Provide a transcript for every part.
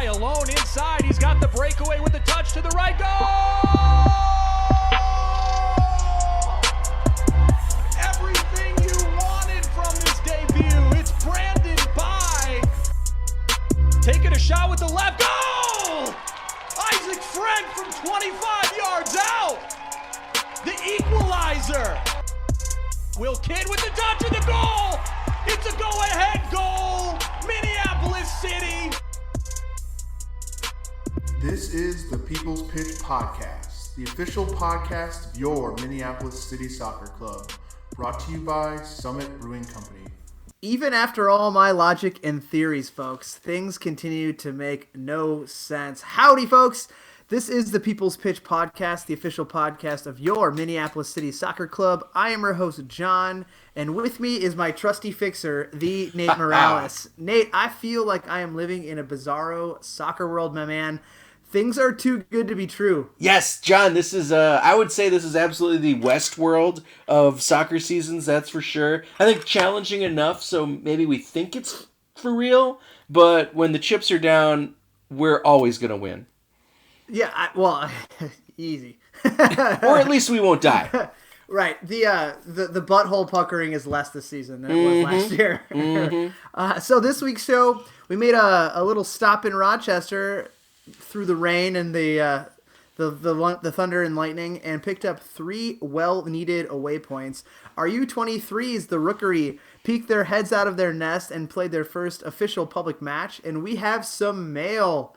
guy alone inside. He's got the breakaway with the touch to the right. Goal! Everything you wanted from this debut. It's Brandon By. Taking a shot with the left. Goal! Isaac Frank from 25 yards out. The equalizer. Will Kidd with the touch of the goal. It's a go-ahead goal. Minneapolis City. This is the People's Pitch Podcast, the official podcast of your Minneapolis City Soccer Club, brought to you by Summit Brewing Company. Even after all my logic and theories, folks, things continue to make no sense. Howdy, folks. This is the People's Pitch Podcast, the official podcast of your Minneapolis City Soccer Club. I am your host, John, and with me is my trusty fixer, the Nate Morales. Nate, I feel like I am living in a bizarro soccer world, my man. Things are too good to be true. Yes, John, this is, I would say this is absolutely the Westworld of soccer seasons, that's for sure. I think challenging enough, so maybe we think it's for real, but when the chips are down, we're always going to win. Yeah, easy. Or at least we won't die. Right. The butthole puckering is less this season than it was last year. So this week's show, we made a little stop in Rochester through the rain and the Thunder and Lightning, and picked up 3 well-needed away points. Our U23s, the Rookery, peeked their heads out of their nest and played their first official public match, and we have some mail.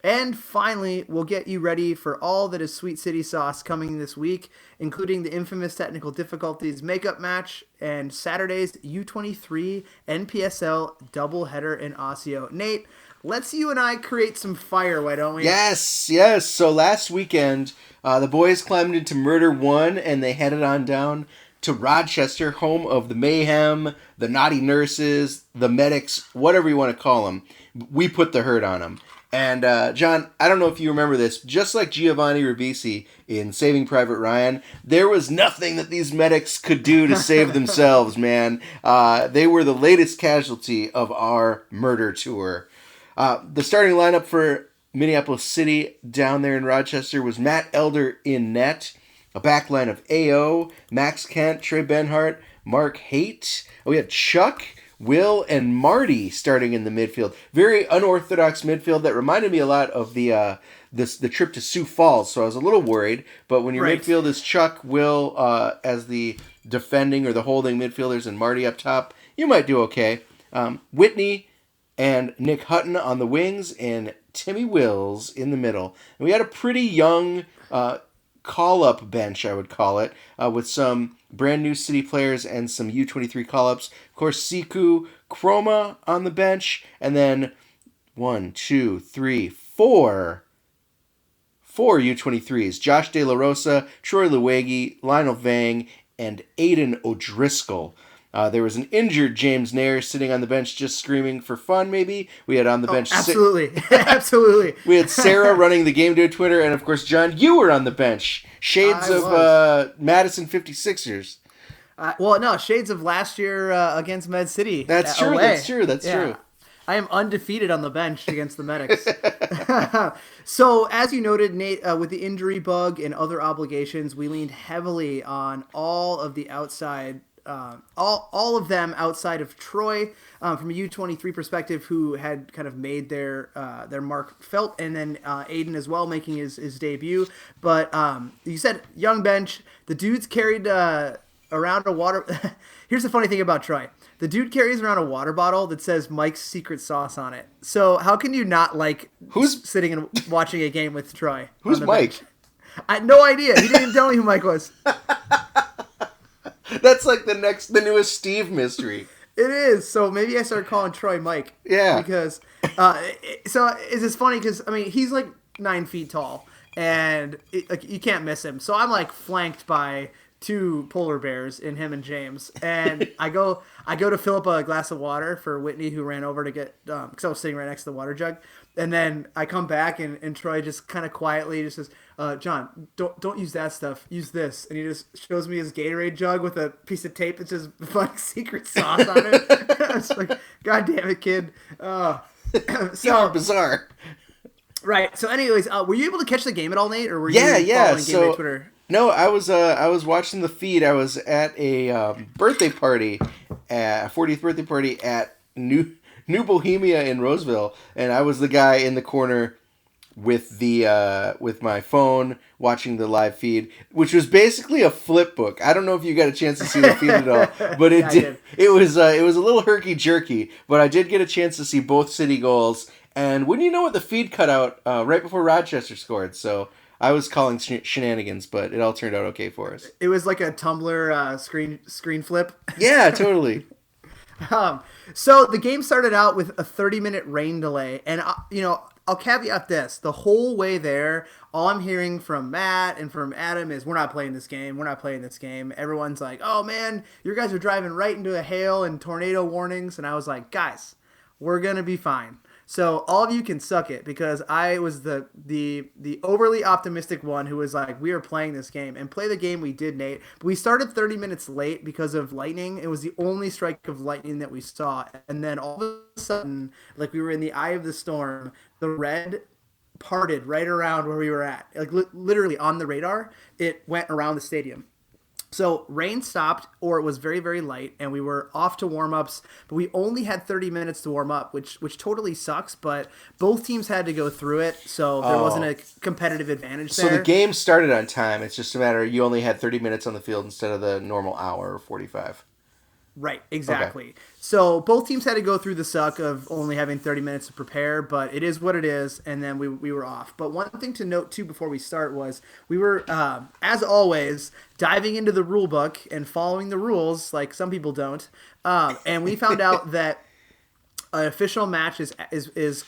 And finally, we'll get you ready for all that is Sweet City Sauce coming this week, including the infamous technical difficulties makeup match and Saturday's U23 NPSL doubleheader in Osseo. Nate, let's you and I create some fire, why don't we? Yes. So last weekend, the boys climbed into Murder 1 and they headed on down to Rochester, home of the Mayhem, the Naughty Nurses, the Medics, whatever you want to call them. We put the hurt on them. And, John, I don't know if you remember this, just like Giovanni Ribisi in Saving Private Ryan, there was nothing that these medics could do to save themselves, man. They were the latest casualty of our murder tour. The starting lineup for Minneapolis City down there in Rochester was Matt Elder in net, a backline of A.O., Max Kent, Trey Benhart, Mark Haight. We had Chuck, Will, and Marty starting in the midfield. Very unorthodox midfield that reminded me a lot of the trip to Sioux Falls, so I was a little worried. But when your midfield is Chuck, Will as the defending or the holding midfielders and Marty up top, you might do okay. Whitney and Nick Hutton on the wings and Timmy Wills in the middle. And we had a pretty young call-up bench, I would call it, with some brand new City players and some U23 call-ups. Of course, Siku Chroma on the bench, and then 4 U23s. Josh De La Rosa, Troy Luegi, Lionel Vang, and Aiden O'Driscoll. There was an injured James Nair sitting on the bench just screaming for fun, maybe. We had on the bench... Absolutely. Absolutely. We had Sarah running the Game Day Twitter, and of course, John, you were on the bench. Shades of Madison 56ers. Shades of last year against Med City. That's true. I am undefeated on the bench against the Medics. So, as you noted, Nate, with the injury bug and other obligations, we leaned heavily on all of the outside... all of them outside of Troy, from a U23 perspective, who had kind of made their mark felt, and then Aiden as well making his debut. But you said young bench. The dudes carried around a water. Here's the funny thing about Troy. The dude carries around a water bottle that says Mike's Secret Sauce on it. So how can you not like sitting and watching a game with Troy? Who's Mike? Bench? I had no idea. He didn't even tell me who Mike was. That's like the newest Steve mystery. It is. So maybe I started calling Troy Mike. Yeah. Because, it's just funny because, I mean, he's like 9 feet tall and you can't miss him. So I'm like flanked by 2 polar bears in him and James. And I go to fill up a glass of water for Whitney, who ran over to get, because I was sitting right next to the water jug. And then I come back and Troy just kind of quietly just says, John, don't use that stuff. Use this. And he just shows me his Gatorade jug with a piece of tape that says fucking Secret Sauce on it. I was like, God damn it, kid. You're bizarre. Right. So, anyways, were you able to catch the game at all, Nate, or were Yeah, you yeah. following Game Day So Twitter? no, I was watching the feed. I was at a birthday party, a 40th birthday party at New Bohemia in Roseville, and I was the guy in the corner with the with my phone watching the live feed, which was basically a flip book. I don't know if you got a chance to see the feed at all, but it Yeah, I did. did. It was a little herky jerky, but I did get a chance to see both city goals. And wouldn't you know it, the feed cut out right before Rochester scored. So I was calling shenanigans, but it all turned out okay for us. It was like a Tumblr screen flip. Yeah, totally. So the game started out with a 30-minute rain delay, and I'll caveat this: the whole way there, all I'm hearing from Matt and from Adam is, "We're not playing this game. We're not playing this game." Everyone's like, "Oh man, you guys are driving right into a hail and tornado warnings," and I was like, "Guys, we're gonna be fine." So all of you can suck it, because I was the overly optimistic one who was like, we are playing this game, and play the game we did, Nate. But we started 30 minutes late because of lightning. It was the only strike of lightning that we saw. And then all of a sudden, like we were in the eye of the storm, the red parted right around where we were at. Like literally on the radar, it went around the stadium. So rain stopped, or it was very, very light, and we were off to warm-ups, but we only had 30 minutes to warm up, which totally sucks, but both teams had to go through it, so there wasn't a competitive advantage there. So the game started on time. It's just a matter you only had 30 minutes on the field instead of the normal hour or 45. Right, exactly. Okay. So both teams had to go through the suck of only having 30 minutes to prepare, but it is what it is, and then we were off. But one thing to note, too, before we start was we were, as always, diving into the rule book and following the rules, like some people don't, and we found out that an official match is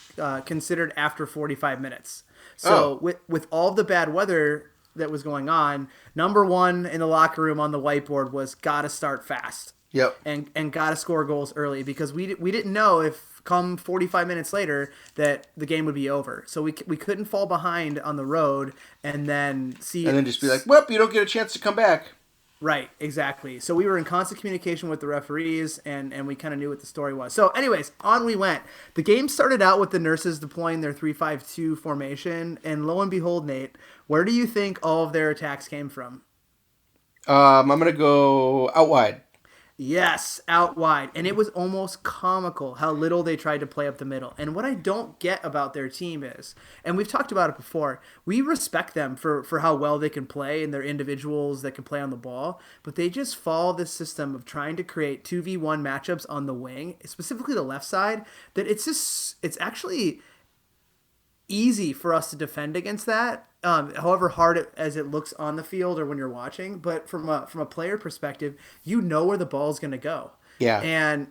considered after 45 minutes. So with all the bad weather that was going on, number one in the locker room on the whiteboard was gotta start fast. Yep. And got to score goals early, because we didn't know if come 45 minutes later that the game would be over. So we couldn't fall behind on the road and then just be like, well, you don't get a chance to come back. Right, exactly. So we were in constant communication with the referees, and we kind of knew what the story was. So anyways, on we went. The game started out with the nurses deploying their 3-5-2 formation, and lo and behold, Nate, where do you think all of their attacks came from? I'm going to go out wide. Yes, out wide. And it was almost comical how little they tried to play up the middle. And what I don't get about their team is, and we've talked about it before, we respect them for how well they can play and their individuals that can play on the ball, but they just follow this system of trying to create 2v1 matchups on the wing, specifically the left side, that it's actually easy for us to defend against that. However hard as it looks on the field or when you're watching, but from a player perspective, you know where the ball is going to go. Yeah. And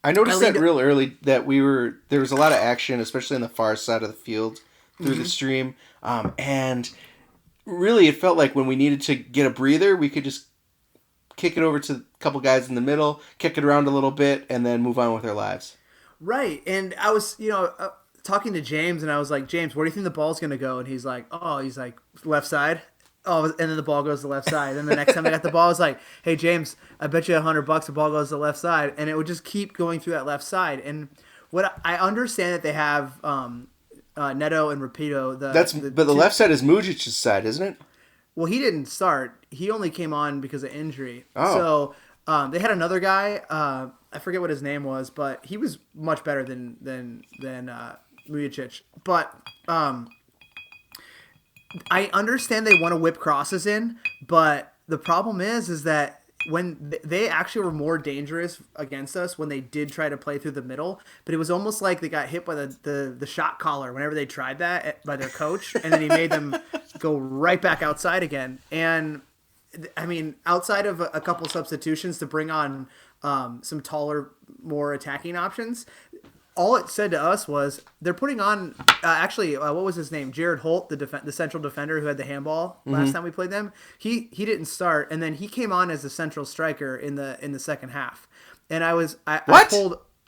I noticed that real early that there was a lot of action, especially on the far side of the field through the stream. And really it felt like when we needed to get a breather, we could just kick it over to a couple guys in the middle, kick it around a little bit, and then move on with our lives. Right. And I was, talking to James, and I was like, James, where do you think the ball's going to go? And he's like, left side. Oh, and then the ball goes to the left side. And the next time I got the ball, I was like, hey, James, I bet you $100 the ball goes to the left side. And it would just keep going through that left side. And what I understand that they have Neto and Rapido. But the left side is Mujic's side, isn't it? Well, he didn't start. He only came on because of injury. Oh. So they had another guy. I forget what his name was, but he was much better than Mujicic. But I understand they want to whip crosses in, but the problem is that when they actually were more dangerous against us when they did try to play through the middle, but it was almost like they got hit by the shot caller whenever they tried that by their coach, and then he made them go right back outside again. And I mean, outside of a couple substitutions to bring on some taller, more attacking options, all it said to us was they're putting on what was his name? Jared Holt, the central defender who had the handball last time we played them. He didn't start, and then he came on as a central striker in the second half. And I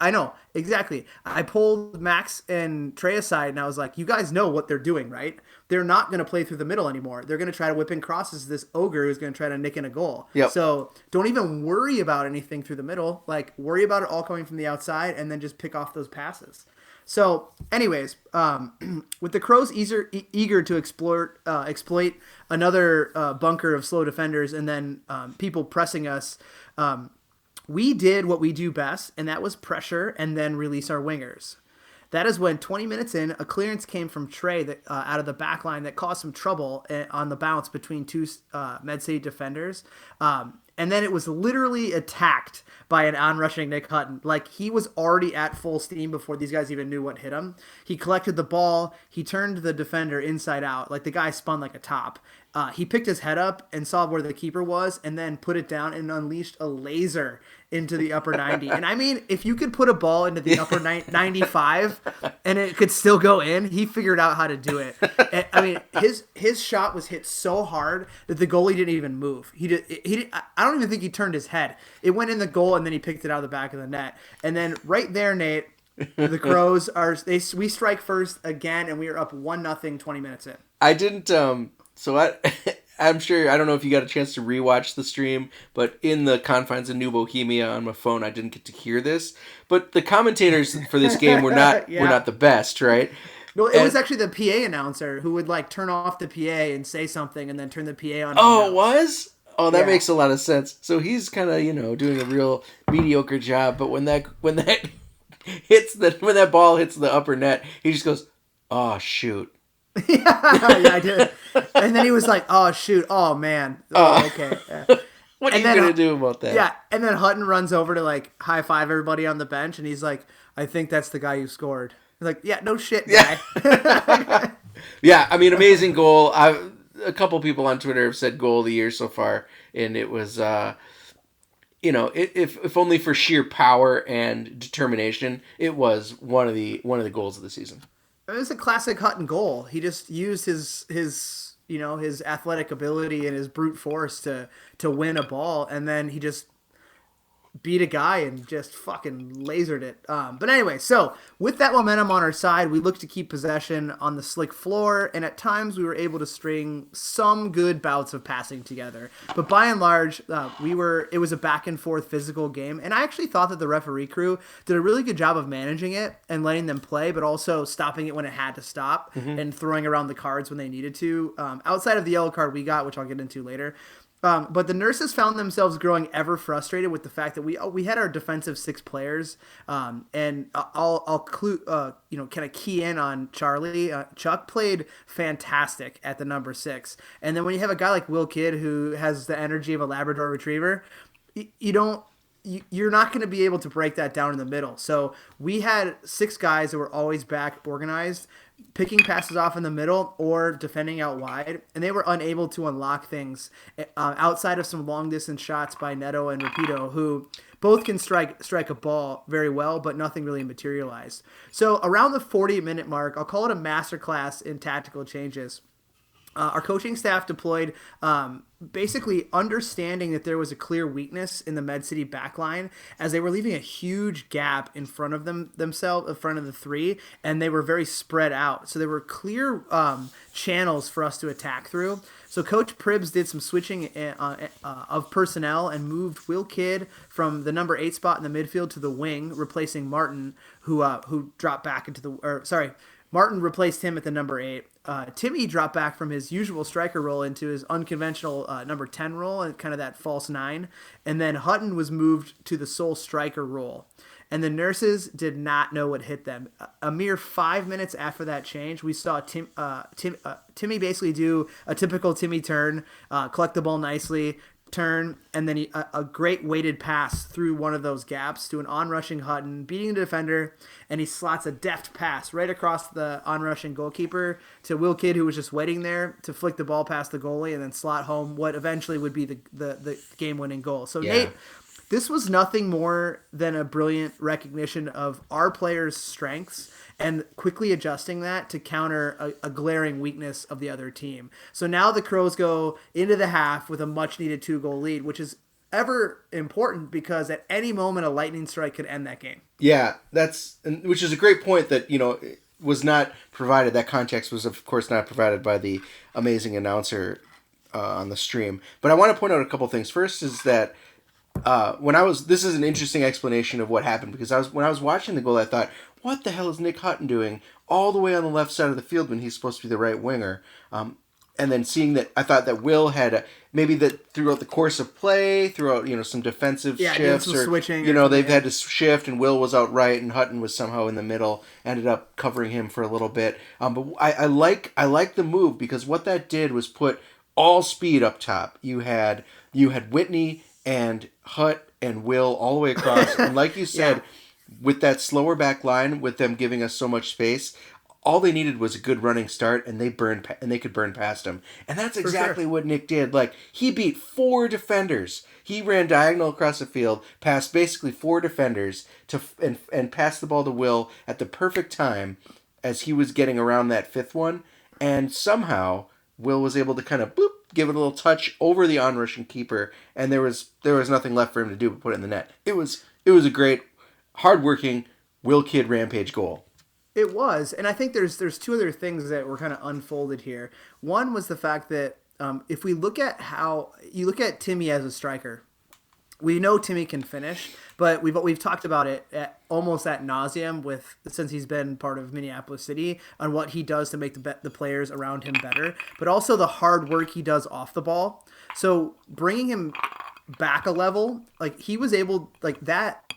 I know, exactly. I pulled Max and Trey aside, and I was like, you guys know what they're doing, right? They're not going to play through the middle anymore. They're going to try to whip in crosses to this ogre who's going to try to nick in a goal. Yep. So don't even worry about anything through the middle. Like, worry about it all coming from the outside, and then just pick off those passes. So, anyways, with the Crows eager to exploit another bunker of slow defenders and then people pressing us, we did what we do best, and that was pressure and then release our wingers. That is when 20 minutes in, a clearance came from Trey that, out of the back line that caused some trouble on the bounce between two Med City defenders. And then it was literally attacked by an onrushing Nick Hutton. Like, he was already at full steam before these guys even knew what hit him. He collected the ball. He turned the defender inside out. Like, the guy spun like a top. He picked his head up and saw where the keeper was and then put it down and unleashed a laser into the upper 90. And I mean, if you could put a ball into the upper 95 and it could still go in, he figured out how to do it. And, I mean, his shot was hit so hard that the goalie didn't even move. I don't even think he turned his head. It went in the goal and then he picked it out of the back of the net. And then right there, Nate, the Crows we strike first again, and we are up 1-0 20 minutes in. I didn't I'm sure, I don't know if you got a chance to rewatch the stream, but in the confines of New Bohemia on my phone, I didn't get to hear this. But the commentators for this game were not were not the best, right? No, it was actually the PA announcer who would like turn off the PA and say something and then turn the PA on. Oh, it was? Oh, that makes a lot of sense. So he's kind of, doing a real mediocre job, but when that when that ball hits the upper net, he just goes, "Oh, shoot." Yeah, I did. And then he was like, "Oh shoot! Oh man! Oh, okay." Yeah. What are you gonna do about that? Yeah, and then Hutton runs over to like high five everybody on the bench, and he's like, "I think that's the guy who scored." He's like, "Yeah, no shit, guy." Yeah, yeah. I mean, amazing goal. A couple people on Twitter have said goal of the year so far, and it was, if only for sheer power and determination, it was one of the goals of the season. It was a classic Hutton goal. He just used his athletic ability and his brute force to win a ball, and then he just beat a guy and just fucking lasered it. But anyway, so with that momentum on our side, we looked to keep possession on the slick floor, and at times we were able to string some good bouts of passing together. But by and large, it was a back and forth physical game, and I actually thought that the referee crew did a really good job of managing it and letting them play, but also stopping it when it had to stop and throwing around the cards when they needed to. Outside of the yellow card we got, which I'll get into later. But the nurses found themselves growing ever frustrated with the fact that we had our defensive 6 players, and I'll kind of key in on Charlie. Chuck played fantastic at the number 6, and then when you have a guy like Will Kidd who has the energy of a Labrador Retriever, you're not going to be able to break that down in the middle. So we had 6 guys that were always back organized, picking passes off in the middle or defending out wide, and they were unable to unlock things outside of some long distance shots by Neto and Rapido, who both can strike a ball very well, but nothing really materialized. So around the 40-minute mark, I'll call it a masterclass in tactical changes. Our coaching staff deployed basically understanding that there was a clear weakness in the Med City backline as they were leaving a huge gap in front of themselves, in front of the 3, and they were very spread out. So there were clear channels for us to attack through. So Coach Pribbs did some switching of personnel and moved Will Kidd from the number 8 spot in the midfield to the wing, replacing Martin, who dropped back into Martin replaced him at the number 8. Timmy dropped back from his usual striker role into his unconventional number 10 role and kind of that false 9. And then Hutton was moved to the sole striker role. And the nurses did not know what hit them. A mere 5 minutes after that change, we saw Timmy basically do a typical Timmy turn, collect the ball nicely, turn, and then a great weighted pass through one of those gaps to an onrushing Hutton, beating the defender, and he slots a deft pass right across the onrushing goalkeeper to Will Kidd, who was just waiting there to flick the ball past the goalie and then slot home what eventually would be the game-winning goal. So yeah. Nate, this was nothing more than a brilliant recognition of our players' strengths and quickly adjusting that to counter a glaring weakness of the other team. So now the Crows go into the half with a much-needed 2-goal lead, which is ever important because at any moment a lightning strike could end that game. Yeah, which is a great point that, was not provided. That context was, of course, not provided by the amazing announcer on the stream. But I want to point out a couple things. First is that this is an interesting explanation of what happened, because when I was watching the goal, I thought, what the hell is Nick Hutton doing all the way on the left side of the field when he's supposed to be the right winger? And then seeing that, I thought that Will had maybe that throughout the course of play, throughout some defensive shifts some or switching, they've had to shift, and Will was out right and Hutton was somehow in the middle, ended up covering him for a little bit. But I like the move, because what that did was put all speed up top. You had Whitney and Hutt and Will all the way across, and like you said, with that slower back line, with them giving us so much space, all they needed was a good running start, and they could burn past him. And that's exactly what Nick did. Like, he beat 4 defenders. He ran diagonal across the field, past basically 4 defenders, and passed the ball to Will at the perfect time as he was getting around that 5th one. And somehow Will was able to kind of give it a little touch over the onrushing keeper, and there was nothing left for him to do but put it in the net. It was a great, hardworking Will Kidd rampage goal. It was, and I think there's 2 other things that were kind of unfolded here. One was the fact that if we look at how you look at Timmy as a striker, we know Timmy can finish, but we've talked about it almost ad nauseum since he's been part of Minneapolis City on what he does to make the players around him better, but also the hard work he does off the ball. So bringing him back a level, like he was able, like that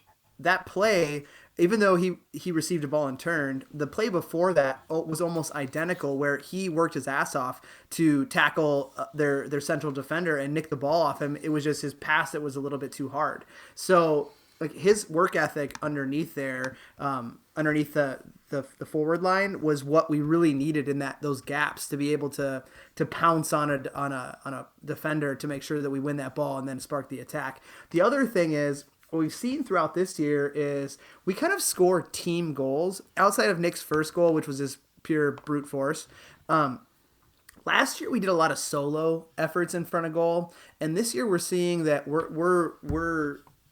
play. Even though he received a ball and turned, the play before that was almost identical, where he worked his ass off to tackle their central defender and nick the ball off him. It was just his pass that was a little bit too hard. So like his work ethic underneath there, underneath the forward line, was what we really needed in those gaps to be able to pounce on a defender to make sure that we win that ball and then spark the attack. The other thing is, what we've seen throughout this year is we kind of score team goals outside of Nick's first goal, which was just pure brute force. Last year we did a lot of solo efforts in front of goal, and this year we're seeing that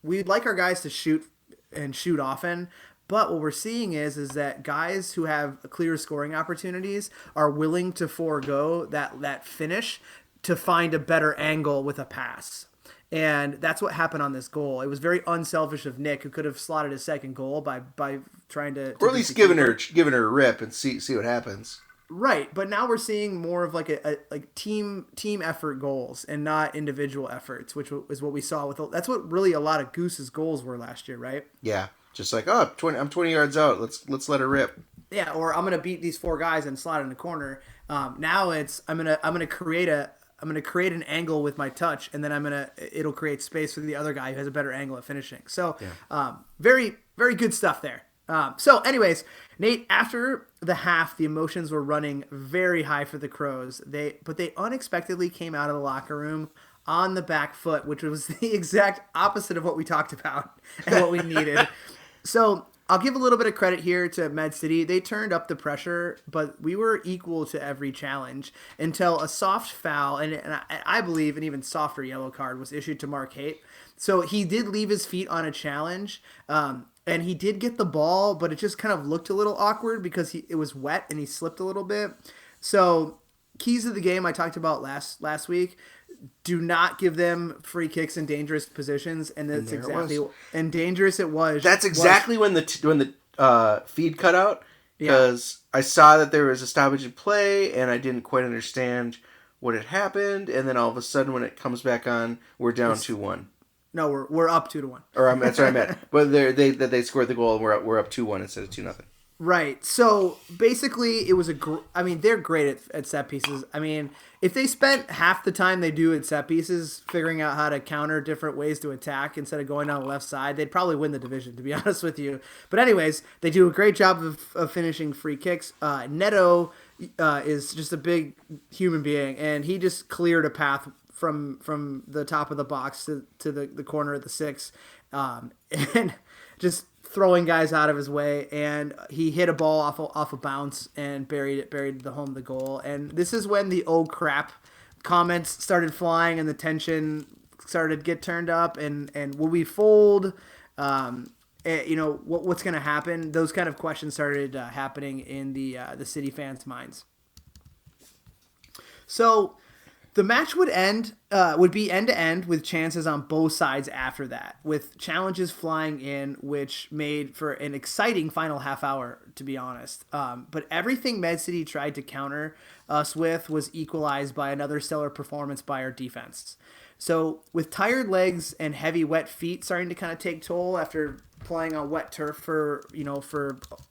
we'd like our guys to shoot often. But what we're seeing is that guys who have clear scoring opportunities are willing to forego that finish to find a better angle with a pass. And that's what happened on this goal. It was very unselfish of Nick, who could have slotted his second goal by trying to or at least giving her a rip and see what happens. Right, but now we're seeing more of like a team effort goals and not individual efforts, which is what we saw that's what really a lot of Goose's goals were last year, right? Yeah, just like, I'm 20 yards out. Let's let her rip. Yeah, or I'm gonna beat these 4 guys and slot in the corner. Now it's I'm gonna create an angle with my touch, and then it'll create space for the other guy who has a better angle at finishing. So, very, very good stuff there. So anyways, Nate, after the half, the emotions were running very high for the Crows. But they unexpectedly came out of the locker room on the back foot, which was the exact opposite of what we talked about and what we needed. So I'll give a little bit of credit here to Med City. They turned up the pressure, but we were equal to every challenge until a soft foul, and I believe an even softer yellow card was issued to Mark Haight. So he did leave his feet on a challenge, and he did get the ball, but it just kind of looked a little awkward because it was wet and he slipped a little bit. So keys of the game I talked about last week. Do not give them free kicks in dangerous positions, and that's exactly and dangerous it was. That's exactly when the feed cut out, because I saw that there was a stoppage in play, and I didn't quite understand what had happened, and then all of a sudden when it comes back on, we're down 2-1. No, we're up 2-1. Or that's what I meant. But they scored the goal, and we're up 2-1 instead of 2-0. Right. So basically, it was they're great at set pieces. I mean, if they spent half the time they do at set pieces figuring out how to counter different ways to attack instead of going down the left side, they'd probably win the division, to be honest with you. But anyways, they do a great job of finishing free kicks. Neto is just a big human being, and he just cleared a path from the top of the box to the corner of the 6, and just throwing guys out of his way, and he hit a ball off a bounce and buried the home of the goal. And this is when the "oh crap" comments started flying and the tension started to get turned up, and will we fold? What's going to happen? Those kind of questions started happening in the City fans' minds. So the match would be end to end with chances on both sides after that, with challenges flying in, which made for an exciting final half hour, to be honest. But everything Med City tried to counter us with was equalized by another stellar performance by our defense. So with tired legs and heavy wet feet starting to kind of take toll after playing on wet turf for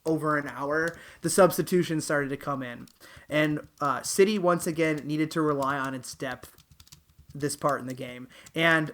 over an hour, the substitutions started to come in. And City once again needed to rely on its depth this part in the game. And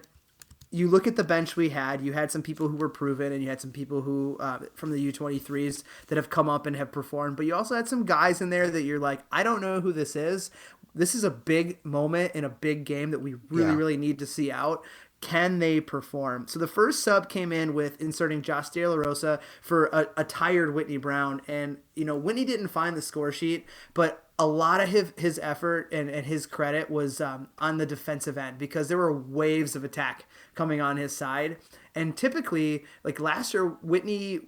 you look at the bench we had, you had some people who were proven, and you had some people who from the U23s that have come up and have performed, but you also had some guys in there that you're like, I don't know who this is. This is a big moment in a big game that we really need to see out. Can they perform? So the first sub came in with inserting Josh De La Rosa for a tired Whitney Brown. And, Whitney didn't find the score sheet, but a lot of his effort and his credit was on the defensive end, because there were waves of attack coming on his side. And typically, like last year, Whitney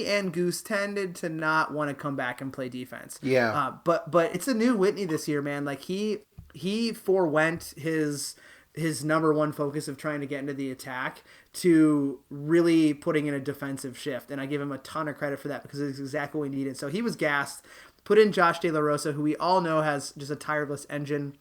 and Goose tended to not want to come back and play defense. Yeah. But it's a new Whitney this year, man. Like he forewent his number one focus of trying to get into the attack to really putting in a defensive shift. And I give him a ton of credit for that, because it's exactly what we needed. So he was gassed, put in Josh De La Rosa, who we all know has just a tireless engine.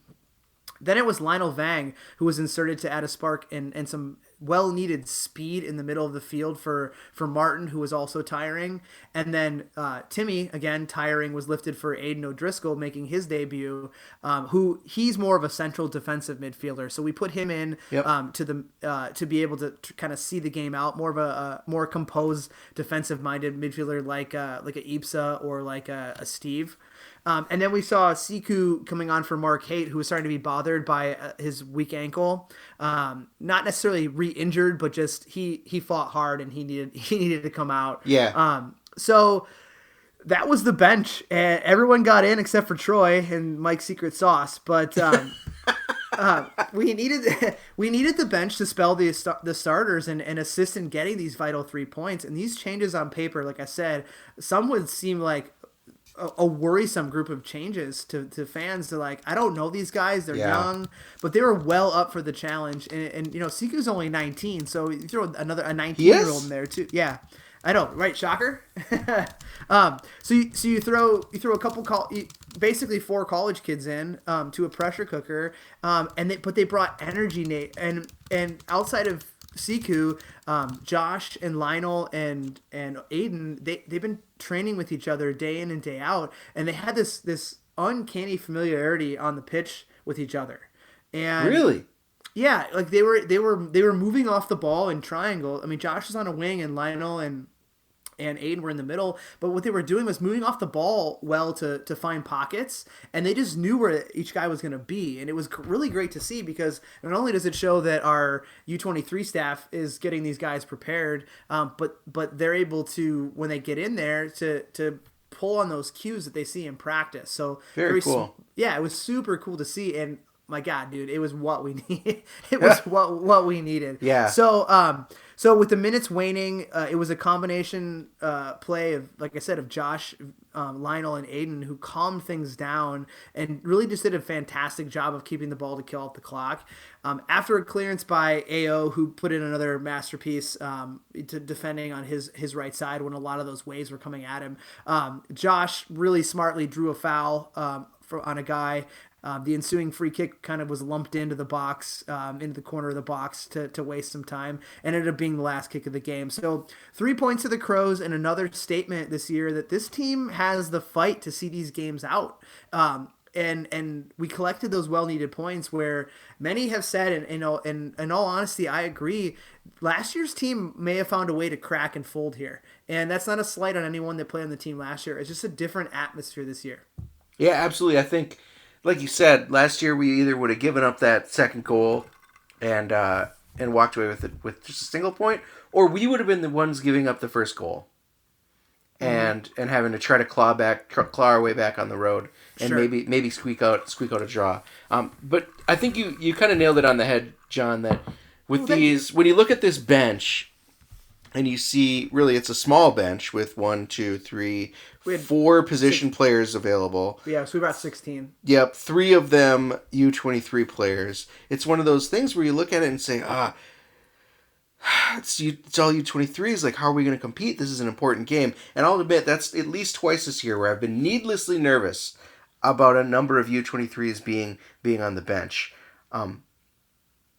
Then it was Lionel Vang, who was inserted to add a spark and some well-needed speed in the middle of the field for Martin, who was also tiring. And then Timmy, again, tiring, was lifted for Aiden O'Driscoll, making his debut, who he's more of a central defensive midfielder. So we put him in to be able to kind of see the game out, more of a more composed defensive-minded midfielder like a Ipsa or like a Steve. And then we saw Siku coming on for Mark Haight, who was starting to be bothered by his weak ankle. Not necessarily re-injured, but just he fought hard and he needed to come out. Yeah. So that was the bench, and everyone got in except for Troy and Mike's secret sauce. But we needed the bench to spell the starters and assist in getting these vital 3 points. And these changes on paper, like I said, some would seem like a worrisome group of changes to fans. They're like, I don't know these guys. They're young, but they were well up for the challenge. And Siku's only 19, so you throw a 19-year-old in there too. Yeah, I know, right? Shocker. So you throw a couple basically 4 college kids in to a pressure cooker, but they brought energy, Nate, and outside of Siku, Josh and Lionel and Aiden, they've been training with each other day in and day out, and they had this uncanny familiarity on the pitch with each other. And really? Yeah, like they were moving off the ball in triangle. I mean, Josh was on a wing and Lionel and Aiden were in the middle, but what they were doing was moving off the ball well to find pockets, and they just knew where each guy was going to be. And it was really great to see, because not only does it show that our U23 staff is getting these guys prepared, but they're able to, when they get in there, to pull on those cues that they see in practice. So very cool. Yeah, it was super cool to see, and my God, dude, it was what we needed. It was what we needed. Yeah. So with the minutes waning, it was a combination play of, like I said, of Josh, Lionel, and Aiden, who calmed things down and really just did a fantastic job of keeping the ball to kill off the clock. After a clearance by AO, who put in another masterpiece to defending on his right side when a lot of those waves were coming at him, Josh really smartly drew a foul on a guy. The ensuing free kick kind of was lumped into the box, into the corner of the box to waste some time, and ended up being the last kick of the game. So 3 points to the Crows, and another statement this year that this team has the fight to see these games out. And we collected those well-needed points, where many have said, and in all honesty, I agree, last year's team may have found a way to crack and fold here. And that's not a slight on anyone that played on the team last year. It's just a different atmosphere this year. Yeah, absolutely. I think, like you said, last year we either would have given up that second goal and walked away with it with just a single point, or we would have been the ones giving up the first goal. and having to try to claw our way back on the road, and maybe squeak out a draw. But I think you kind of nailed it on the head, John. That with these, when you look at this bench, and you see really it's a small bench with 4 position players available. Yeah, so we brought 16. Yep, 3 of them U23 players. It's one of those things where you look at it and say, it's all U23s. Like, how are we going to compete? This is an important game. And I'll admit, that's at least twice this year where I've been needlessly nervous about a number of U23s being on the bench.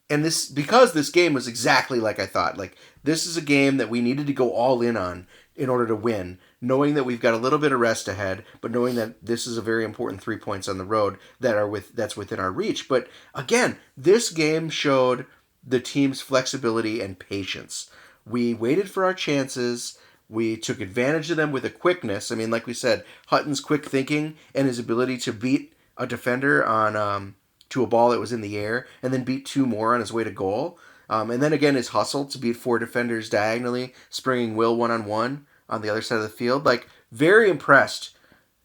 And because this game was exactly like I thought. Like, this is a game that we needed to go all in on in order to win, knowing that we've got a little bit of rest ahead, but knowing that this is a very important 3 points on the road that's within our reach. But again, this game showed the team's flexibility and patience. We waited for our chances. We took advantage of them with a quickness. I mean, like we said, Hutton's quick thinking and his ability to beat a defender on to a ball that was in the air and then beat 2 more on his way to goal. And then again, his hustle to beat 4 defenders diagonally, springing Will one-on-one on the other side of the field. Like, very impressed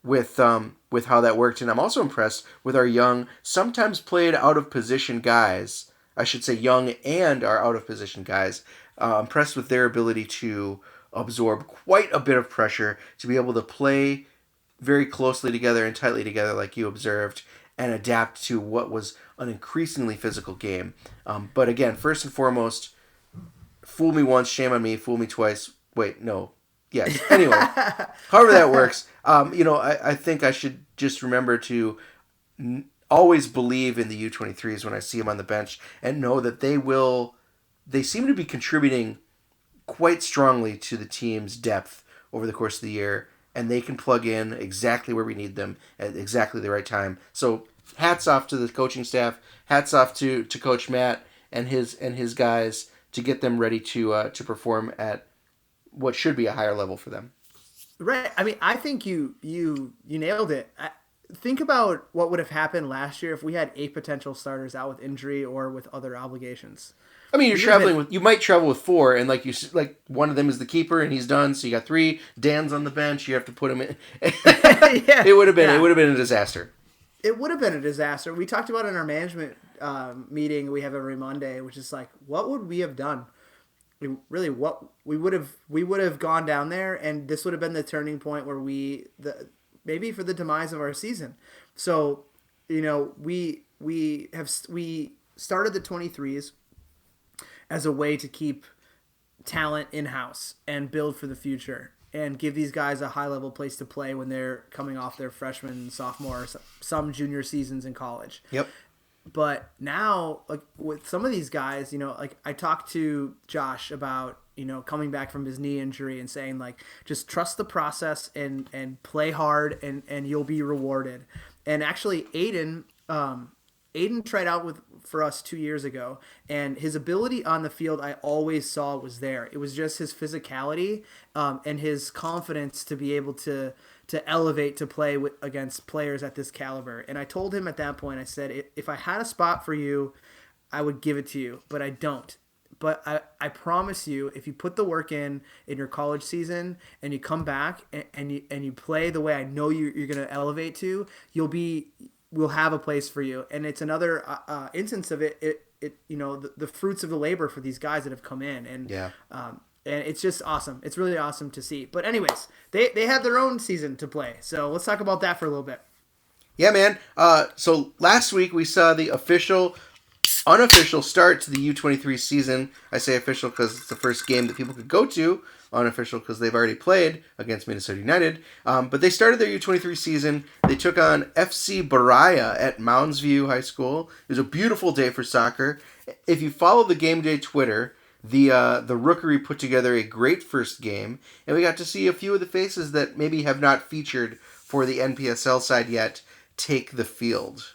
with how that worked. And I'm also impressed with our young, sometimes played out of position guys. I should say young and our out of position guys. Impressed with their ability to absorb quite a bit of pressure, to be able to play very closely together and tightly together like you observed, and adapt to what was an increasingly physical game. But again, first and foremost, fool me once, shame on me, fool me twice. Wait, no. Yes. Anyway, however that works, I think I should just remember to always believe in the U23s when I see them on the bench and know that they seem to be contributing quite strongly to the team's depth over the course of the year, and they can plug in exactly where we need them at exactly the right time. So hats off to the coaching staff, hats off to Coach Matt and his guys to get them ready to perform at what should be a higher level for them. Right. I mean, I think you nailed it. Think about what would have happened last year if we had 8 potential starters out with injury or with other obligations. I mean, you might travel with 4, and like one of them is the keeper, and he's done. So you got 3. Dan's on the bench. You have to put him in. Yeah, it would have been a disaster. It would have been a disaster. We talked about it in our management meeting we have every Monday, which is like, what would we have done? What we would have gone down there, and this would have been the turning point where maybe for the demise of our season. So, we started the 23s as a way to keep talent in-house and build for the future and give these guys a high-level place to play when they're coming off their freshman, sophomore, some junior seasons in college. Yep. But now, like with some of these guys, like I talked to Josh about, coming back from his knee injury and saying, like, just trust the process and play hard and you'll be rewarded. And actually, Aiden tried out for us 2 years ago, and his ability on the field I always saw was there. It was just his physicality and his confidence to be able to elevate to play against players at this caliber. And I told him at that point, I said, if I had a spot for you, I would give it to you, but I don't. But I promise you, if you put the work in your college season and you come back and you play the way I know you're going to elevate to, we'll have a place for you. And it's another instance of it, the fruits of the labor for these guys that have come in. And yeah. And it's just awesome. It's really awesome to see. But anyways, they have their own season to play. So let's talk about that for a little bit. Yeah, man. So last week we saw the unofficial start to the U23 season. I say official because it's the first game that people could go to. Unofficial because they've already played against Minnesota United. But they started their U23 season. They took on FC Baraya at Mounds View High School. It was a beautiful day for soccer. If you follow the Game Day Twitter, the Rookery put together a great first game, and we got to see a few of the faces that maybe have not featured for the NPSL side yet take the field.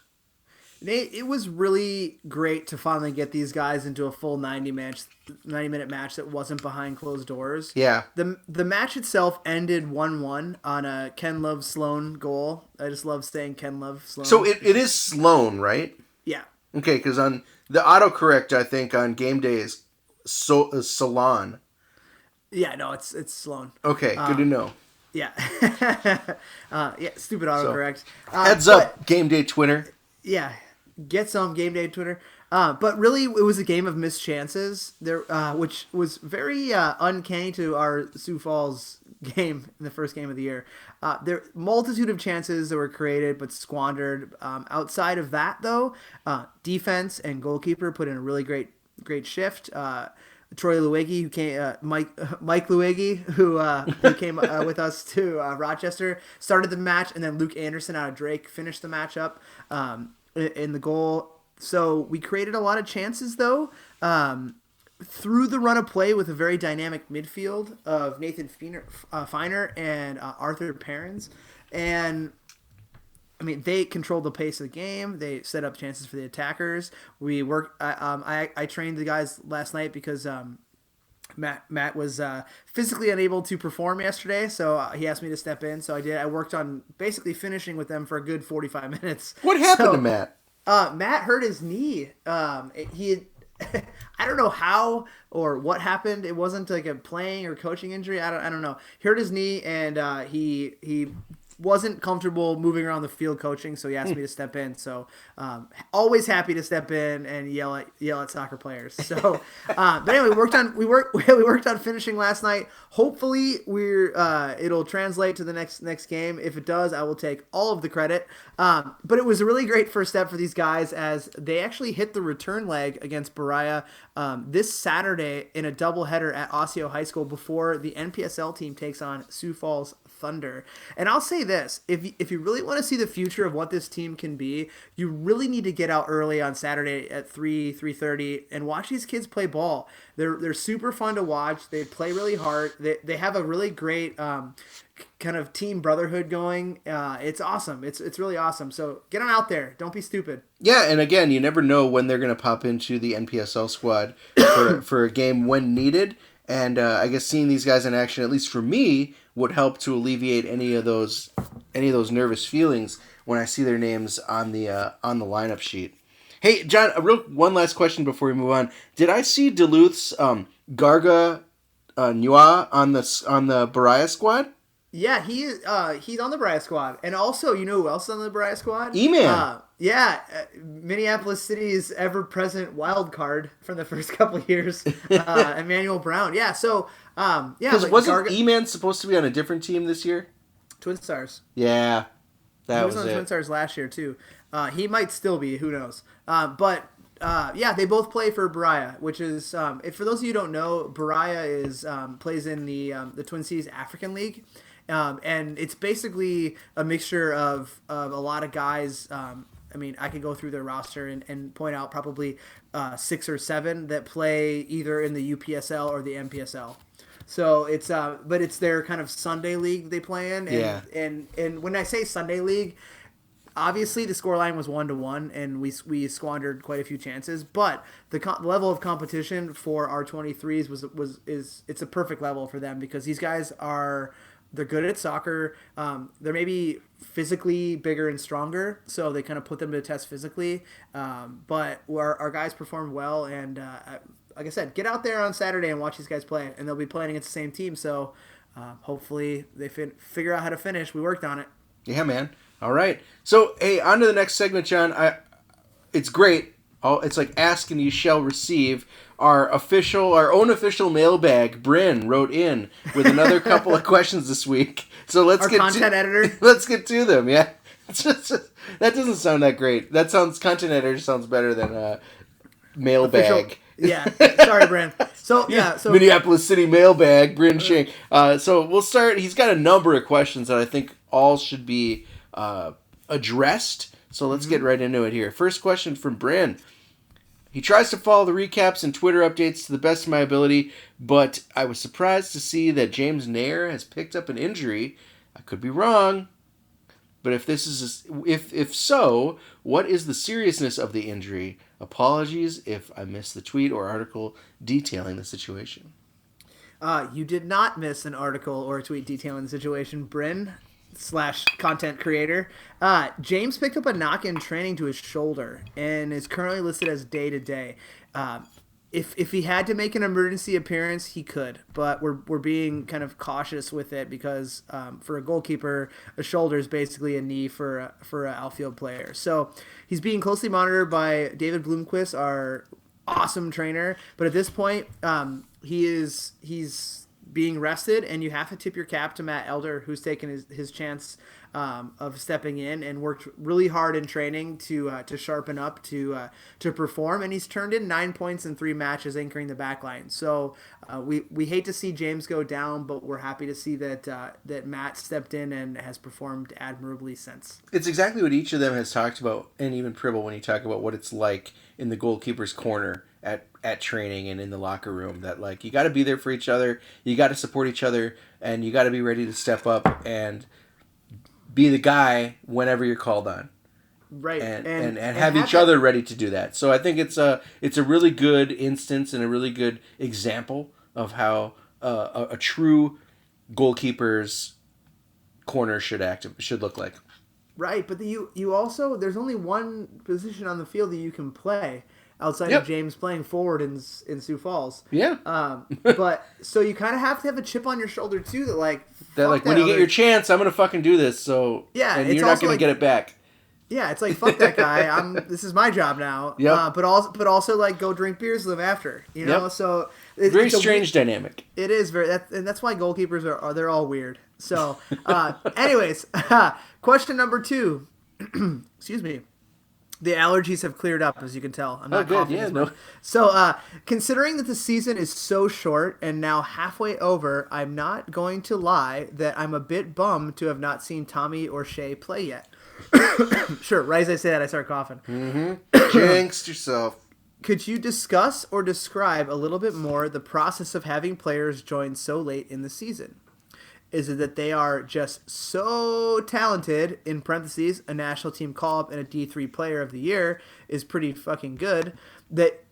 Nate, it was really great to finally get these guys into a full 90-minute match that wasn't behind closed doors. Yeah. The match itself ended 1-1 on a Ken Love Sloan goal. I just love saying Ken Love Sloan. So it is Sloan, right? Yeah. Okay, because on the autocorrect, I think on game day is Salon. Yeah, no, it's Sloan. Okay, good to know. Yeah. Stupid autocorrect. Heads up, game day Twitter. Yeah, get some game day Twitter. But really, it was a game of missed chances there, which was very uncanny to our Sioux Falls game in the first game of the year. There multitude of chances that were created but squandered. Outside of that, though, defense and goalkeeper put in a really great shift. Troy Luigi, who came, Mike Luigi, who came with us to Rochester, started the match, and then Luke Anderson out of Drake finished the match up in the goal. So we created a lot of chances, though, through the run of play with a very dynamic midfield of Nathan Feiner and Arthur Perrins. And I mean, they controlled the pace of the game. They set up chances for the attackers. We worked. I trained the guys last night because Matt was physically unable to perform yesterday, so he asked me to step in. So I did. I worked on basically finishing with them for a good 45 minutes. What happened to Matt? Matt hurt his knee. He had, I don't know how or what happened. It wasn't like a playing or coaching injury. I don't know. He hurt his knee, and he wasn't comfortable moving around the field coaching, so he asked me to step in. So always happy to step in and yell at soccer players. So but anyway, we worked on finishing last night. Hopefully it'll translate to the next game. If it does, I will take all of the credit. But it was a really great first step for these guys as they actually hit the return leg against Berea this Saturday in a doubleheader at Osseo High School before the NPSL team takes on Sioux Falls Thunder. And I'll say this, if you really want to see the future of what this team can be, you really need to get out early on Saturday at 3:30 and watch these kids play ball. They're super fun to watch. They play really hard. They have a really great kind of team brotherhood going. It's awesome. It's really awesome. So get on out there. Don't be stupid. Yeah, and again, you never know when they're going to pop into the NPSL squad for a game when needed. And I guess seeing these guys in action, at least for me, would help to alleviate any of those nervous feelings when I see their names on the lineup sheet. Hey, John, one last question before we move on. Did I see Duluth's Garga Nua on the Berea squad? Yeah, he's on the Berea squad, and also you know who else is on the Berea squad? E-Man. Minneapolis City's ever-present wild card from the first couple of years, Emmanuel Brown. Yeah, so because wasn't E-Man supposed to be on a different team this year? Twin Stars. Yeah, that was on it. Twin Stars last year too. He might still be. Who knows? But they both play for Berea, which is for those of you who don't know, Berea is plays in the Twin Cities African League. And it's basically a mixture of a lot of guys. I mean, I could go through their roster and point out probably 6 or 7 that play either in the UPSL or the MPSL. So it's but it's their kind of Sunday league they play in. And, and when I say Sunday league, obviously the scoreline was 1-1, and we squandered quite a few chances. But the level of competition for our 23s it's a perfect level for them because these guys they're good at soccer. They're maybe physically bigger and stronger, so they kind of put them to the test physically. But our guys performed well, and like I said, get out there on Saturday and watch these guys play, and they'll be playing against the same team. So hopefully they figure out how to finish. We worked on it. Yeah, man. All right. So, hey, on to the next segment, John. It's great. It's like ask and you shall receive. Our own official mailbag, Bryn, wrote in with another couple of questions this week. So let's get content editor. Let's get to them. Yeah, that doesn't sound that great. Content editor sounds better than mailbag. Yeah, sorry, Bryn. So Minneapolis City Mailbag, Bryn Shank. So we'll start. He's got a number of questions that I think all should be addressed. So let's get right into it here. First question from Bryn. He tries to follow the recaps and Twitter updates to the best of my ability, but I was surprised to see that James Nair has picked up an injury. I could be wrong, but if so, what is the seriousness of the injury? Apologies if I missed the tweet or article detailing the situation. You did not miss an article or a tweet detailing the situation, Bryn / content creator. James picked up a knock in training to his shoulder and is currently listed as day-to-day. if he had to make an emergency appearance, he could, but we're being kind of cautious with it because for a goalkeeper, a shoulder is basically a knee for an outfield player. So he's being closely monitored by David Bloomquist, our awesome trainer. But at this point, he's being rested, and you have to tip your cap to Matt Elder, who's taken his chance of stepping in and worked really hard in training to sharpen up to perform, and he's turned in 9 points in 3 matches anchoring the back line. So we hate to see James go down, but we're happy to see that Matt stepped in and has performed admirably since. It's exactly what each of them has talked about, and even Pribble when you talk about what it's like in the goalkeeper's corner at training and in the locker room, that like you got to be there for each other, you got to support each other, and you got to be ready to step up and be the guy whenever you're called on. Right. And have each other ready to do that. So I think it's a really good instance and a really good example of how a true goalkeeper's corner should look like. Right, but you also, there's only one position on the field that you can play outside of James playing forward in Sioux Falls. Yeah. But so you kind of have to have a chip on your shoulder too that when you get your chance, I'm gonna fucking do this. So yeah, and you're not gonna get it back. Yeah, it's like fuck that guy. This is my job now. Yep. But also like go drink beers, live after. You know, so it's a strange dynamic. It is and that's why goalkeepers are they're all weird. So, anyways, question number 2. Excuse me. The allergies have cleared up, as you can tell. I'm not coughing as much. So, considering that the season is so short and now halfway over, I'm not going to lie that I'm a bit bummed to have not seen Tommy or Shea play yet. Sure, right as I say that, I start coughing. Mm-hmm. Jinxed yourself. Could you discuss or describe a little bit more the process of having players join so late in the season? Is it that they are just so talented, in parentheses, a national team call-up and a D3 player of the year is pretty fucking good, that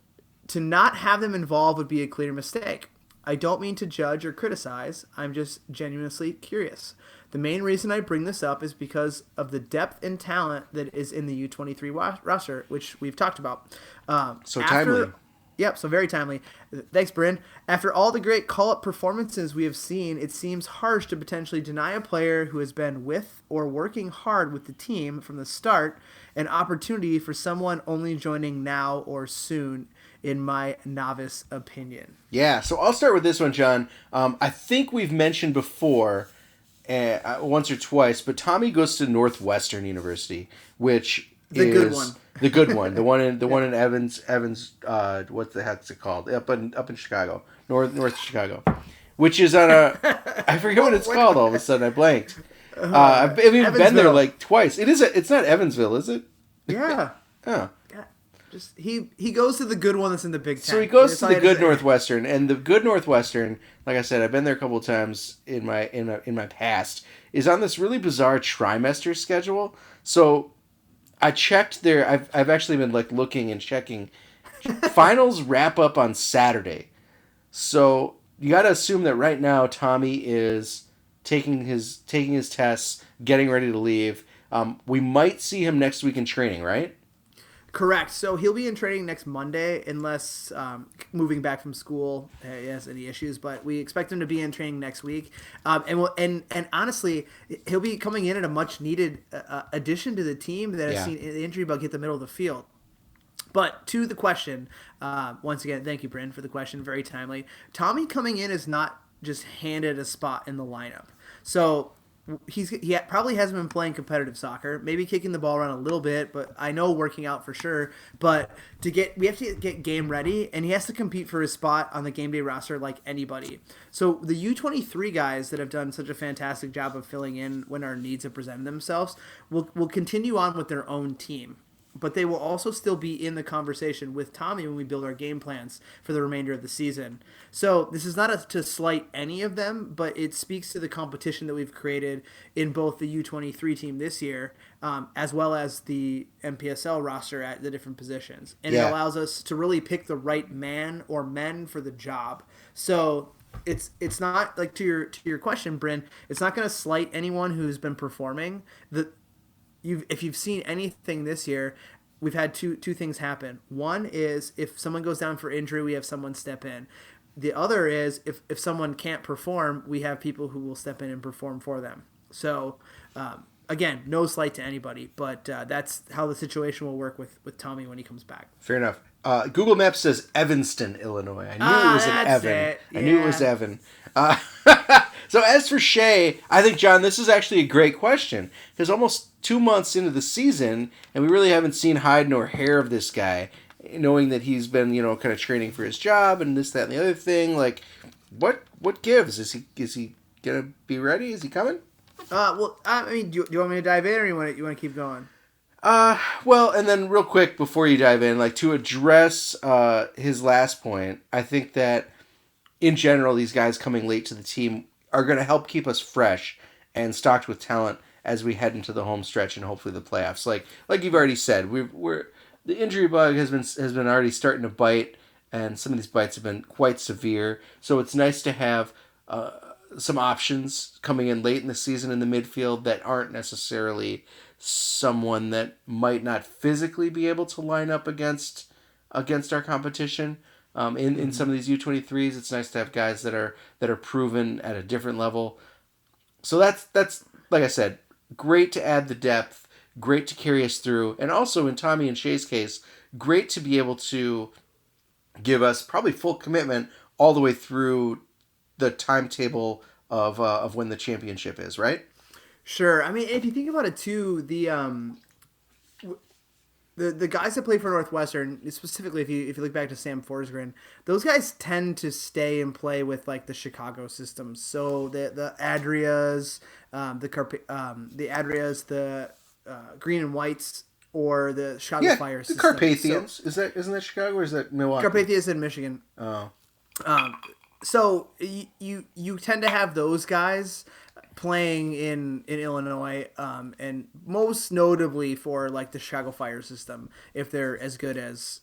to not have them involved would be a clear mistake? I don't mean to judge or criticize. I'm just genuinely curious. The main reason I bring this up is because of the depth and talent that is in the U23 roster, which we've talked about. Timely. Yep, so very timely. Thanks, Bryn. After all the great call-up performances we have seen, it seems harsh to potentially deny a player who has been with or working hard with the team from the start an opportunity for someone only joining now or soon, in my novice opinion. Yeah, so I'll start with this one, John. I think we've mentioned before, once or twice, but Tommy goes to Northwestern University, which The good one. The good one. The one in Evans, what the heck's it called? Up in Chicago. North Chicago. Which is on I forget what it's called all of a sudden. I blanked. I've even been there like twice. It's not Evansville, is it? Yeah. Oh. Just he goes to the good one that's in the Big Ten. So he goes to the good Northwestern, and the good Northwestern, like I said, I've been there a couple of times in my past, is on this really bizarre trimester schedule. So I checked there. I've actually been like looking and checking. Finals wrap up on Saturday, so you got to assume that right now Tommy is taking his tests, getting ready to leave. We might see him next week in training, right? Correct. So he'll be in training next Monday, unless moving back from school he has any issues. But we expect him to be in training next week. And honestly, he'll be coming in at a much needed addition to the team that has seen the injury bug hit the middle of the field. But to the question, once again, thank you, Bryn, for the question. Very timely. Tommy coming in is not just handed a spot in the lineup. So he probably hasn't been playing competitive soccer, maybe kicking the ball around a little bit, but I know working out for sure. But we have to get game ready, and he has to compete for his spot on the game day roster like anybody. So the U23 guys that have done such a fantastic job of filling in when our needs have presented themselves will continue on with their own team. But they will also still be in the conversation with Tommy when we build our game plans for the remainder of the season. So this is not to slight any of them, but it speaks to the competition that we've created in both the U23 team this year, as well as the MPSL roster at the different positions. And it allows us to really pick the right man or men for the job. So it's not, like, to your question, Bryn, it's not going to slight anyone who's been performing. If you've seen anything this year, we've had two things happen. One is if someone goes down for injury, we have someone step in. The other is if someone can't perform, we have people who will step in and perform for them. So, again, no slight to anybody, but that's how the situation will work with Tommy when he comes back. Fair enough. Google Maps says Evanston, Illinois. I knew it was an Evan. It. Yeah. I knew it was Evan. So as for Shea, I think, John, this is actually a great question because almost 2 months into the season, and we really haven't seen hide nor hair of this guy, knowing that he's been, kind of training for his job and this, that, and the other thing. Like, what gives? Is he gonna be ready? Is he coming? Well, I mean, do you want me to dive in, or you want to keep going? Well, and then real quick before you dive in, like to address his last point, I think that in general, these guys coming late to the team are going to help keep us fresh and stocked with talent as we head into the home stretch and hopefully the playoffs. Like you've already said, we're the injury bug has been already starting to bite, and some of these bites have been quite severe. So it's nice to have some options coming in late in the season in the midfield that aren't necessarily someone that might not physically be able to line up against our competition. In some of these U23s, it's nice to have guys that are proven at a different level. So that's like I said, great to add the depth, great to carry us through, and also in Tommy and Shea's case, great to be able to give us probably full commitment all the way through the timetable of when the championship is, right? Sure. I mean, if you think about it too, the guys that play for Northwestern, specifically if you look back to Sam Forsgren, those guys tend to stay and play with like the Chicago systems. So the Adrias, the Green and Whites, or the Chicago Fire the system. Carpathians. So, isn't that Chicago or is that Milwaukee? Carpathians in Michigan. Oh. So you tend to have those guys playing in Illinois, and most notably for like the Chicago Fire system, if they're as good as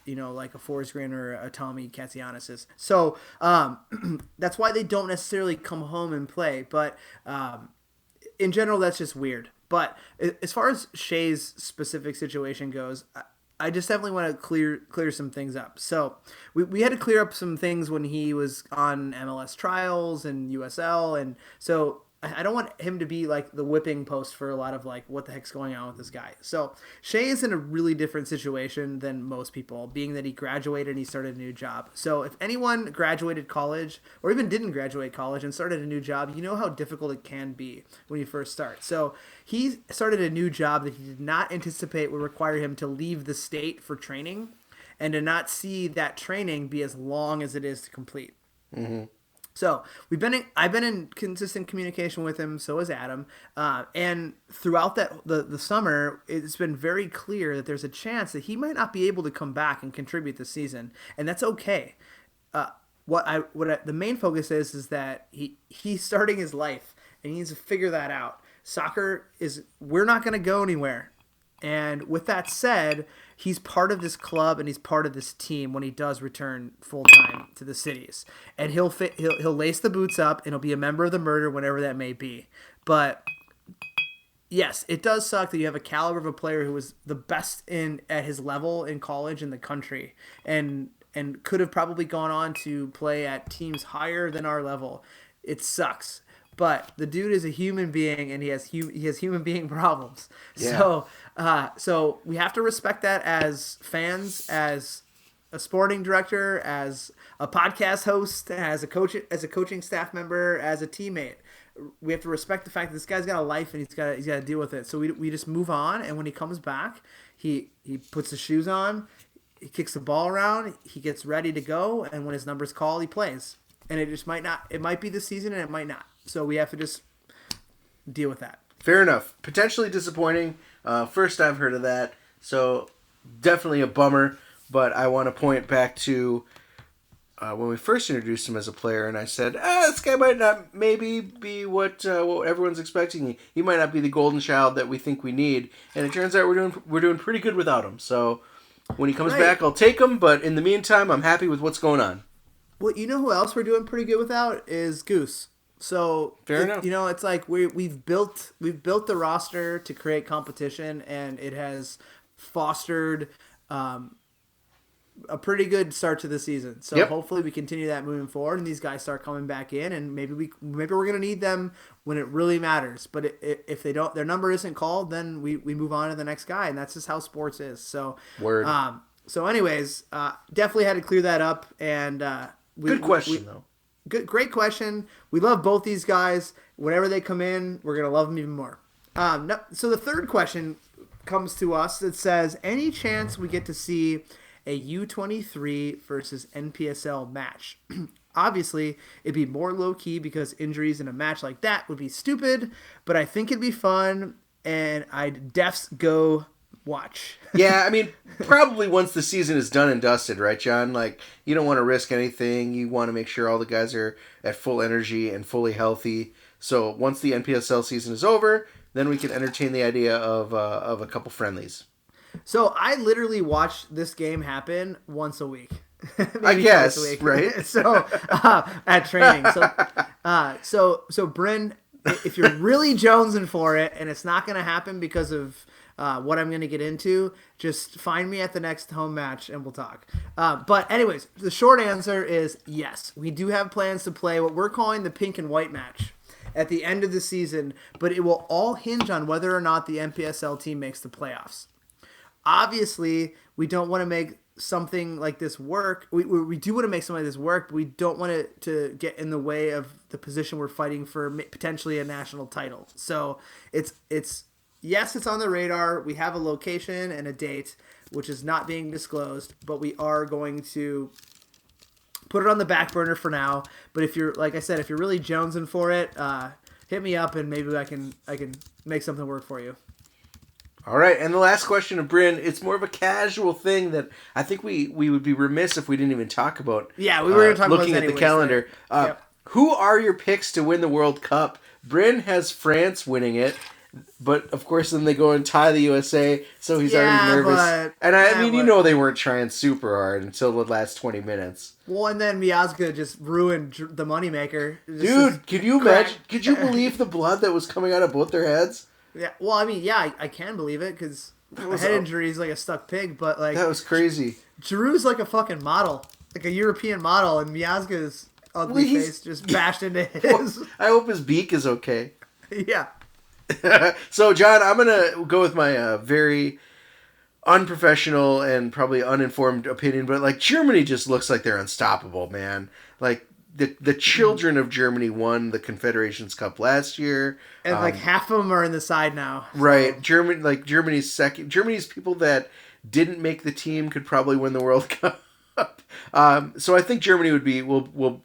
like a Forsgren or a Tommy Katsianis is. So that's why they don't necessarily come home and play. But in general, that's just weird. But as far as Shea's specific situation goes, I just definitely want to clear some things up. So we had to clear up some things when he was on MLS trials and USL, and so I don't want him to be like the whipping post for a lot of like what the heck's going on with this guy. So Shea is in a really different situation than most people, being that he graduated and he started a new job. So if anyone graduated college or even didn't graduate college and started a new job, you know how difficult it can be when you first start. So he started a new job that he did not anticipate would require him to leave the state for training and to not see that training be as long as it is to complete. Mm-hmm. So I've been in consistent communication with him. So has Adam, and throughout the summer, it's been very clear that there's a chance that he might not be able to come back and contribute this season, and that's okay. The main focus is that he's starting his life and he needs to figure that out. We're not going to go anywhere. And with that said, he's part of this club and he's part of this team when he does return full time to the cities. And he'll lace the boots up and he'll be a member of the murder whenever that may be. But yes, it does suck that you have a caliber of a player who was the best at his level in college in the country and could have probably gone on to play at teams higher than our level. It sucks. But the dude is a human being, and he has human being problems. Yeah. So we have to respect that as fans, as a sporting director, as a podcast host, as a coaching staff member, as a teammate. We have to respect the fact that this guy's got a life and he's got to deal with it. So we just move on, and when he comes back, he puts his shoes on, he kicks the ball around, he gets ready to go, and when his number's called, he plays. And it might be this season, and it might not. So we have to just deal with that. Fair enough. Potentially disappointing. First I've heard of that. So definitely a bummer. But I want to point back to when we first introduced him as a player, and I said, this guy might not maybe be what everyone's expecting. He might not be the golden child that we think we need. And it turns out we're doing pretty good without him. So when he comes back, I'll take him. But in the meantime, I'm happy with what's going on. Well, you know who else we're doing pretty good without is Goose. So fair enough. It's like we've built the roster to create competition, and it has fostered a pretty good start to the season. So hopefully we continue that moving forward, and these guys start coming back in, and maybe we're gonna need them when it really matters. But if they don't, their number isn't called, then we move on to the next guy, and that's just how sports is. So So anyways, definitely had to clear that up, and good question though. Great question. We love both these guys. Whenever they come in, we're gonna love them even more. So the third question comes to us that says, any chance we get to see a U23 versus NPSL match? Obviously, it'd be more low-key because injuries in a match like that would be stupid, but I think it'd be fun, and I'd defs go watch. Yeah, I mean, probably once the season is done and dusted, right, John? Like, you don't want to risk anything. You want to make sure all the guys are at full energy and fully healthy. So once the NPSL season is over, then we can entertain the idea of a couple friendlies. So I literally watch this game happen once a week. I guess, right? So at training. So Bryn, if you're really jonesing for it and it's not going to happen because of what I'm going to get into, just find me at the next home match and we'll talk. But anyways, the short answer is yes. We do have plans to play what we're calling the pink and white match at the end of the season, but it will all hinge on whether or not the NPSL team makes the playoffs. Obviously, we don't want to make something like this work. We do want to make something like this work, but we don't want it to get in the way of the position we're fighting for, potentially a national title. So it's yes, it's on the radar. We have a location and a date, which is not being disclosed, but we are going to put it on the back burner for now. But if you're, like I said, if you're really jonesing for it, hit me up and maybe I can make something work for you. All right, and the last question of Bryn, it's more of a casual thing that I think we would be remiss if we didn't even talk about. Yeah, we were going to talk about looking at the calendar. Who are your picks to win the World Cup? Bryn has France winning it, but of course then they go and tie the USA, so he's already nervous. You know they weren't trying super hard until the last 20 minutes. Well, and then Miazga just ruined the moneymaker. Dude, can you imagine? Could you believe the blood that was coming out of both their heads? Yeah, well, I mean, yeah, I can believe it because my head injury is like a stuck pig, but like... That was crazy. Giroud's like a fucking model, like a European model, and Miazga's ugly face just bashed into his... I hope his beak is okay. Yeah. So, John, I'm going to go with my very unprofessional and probably uninformed opinion, but like Germany just looks like they're unstoppable, man. Like, the children of Germany won the Confederations Cup last year, and like half of them are in the side now. So. Right, Germany's people that didn't make the team could probably win the World Cup. So I think Germany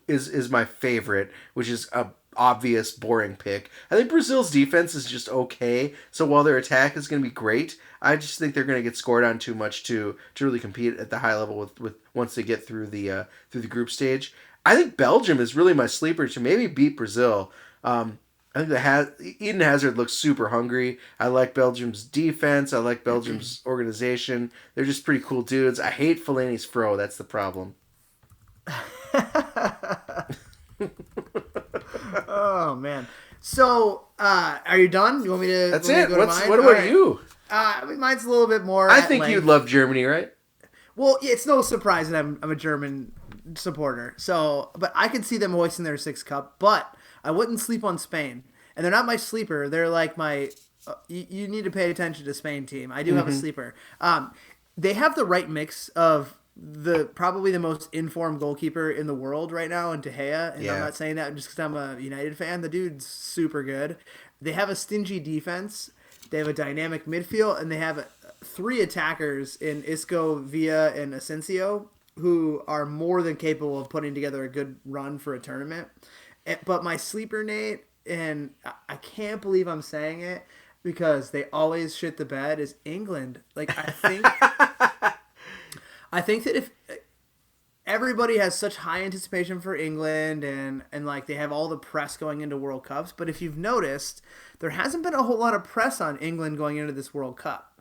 is my favorite, which is a obvious boring pick. I think Brazil's defense is just okay. So while their attack is going to be great, I just think they're going to get scored on too much to really compete at the high level with once they get through the group stage. I think Belgium is really my sleeper to maybe beat Brazil. I think Eden Hazard looks super hungry. I like Belgium's defense. I like Belgium's organization. They're just pretty cool dudes. I hate Fellaini's fro. That's the problem. Oh, man. So, are you done? You want me to... That's it. What about you? Mine's a little bit more... I think you'd love Germany, right? Well, it's no surprise that I'm a German supporter. So, but I could see them hoisting their 6th cup, but I wouldn't sleep on Spain. And they're not my sleeper. They're like my... you need to pay attention to Spain team. I do have a sleeper. They have the right mix of probably the most informed goalkeeper in the world right now in De Gea. And I'm not saying that just because I'm a United fan. The dude's super good. They have a stingy defense. They have a dynamic midfield, and they have 3 attackers in Isco, Villa, and Asensio, who are more than capable of putting together a good run for a tournament. But my sleeper, Nate, and I can't believe I'm saying it because they always shit the bed, is England. Like, I think that if everybody has such high anticipation for England and like they have all the press going into World Cups, but if you've noticed, there hasn't been a whole lot of press on England going into this World Cup.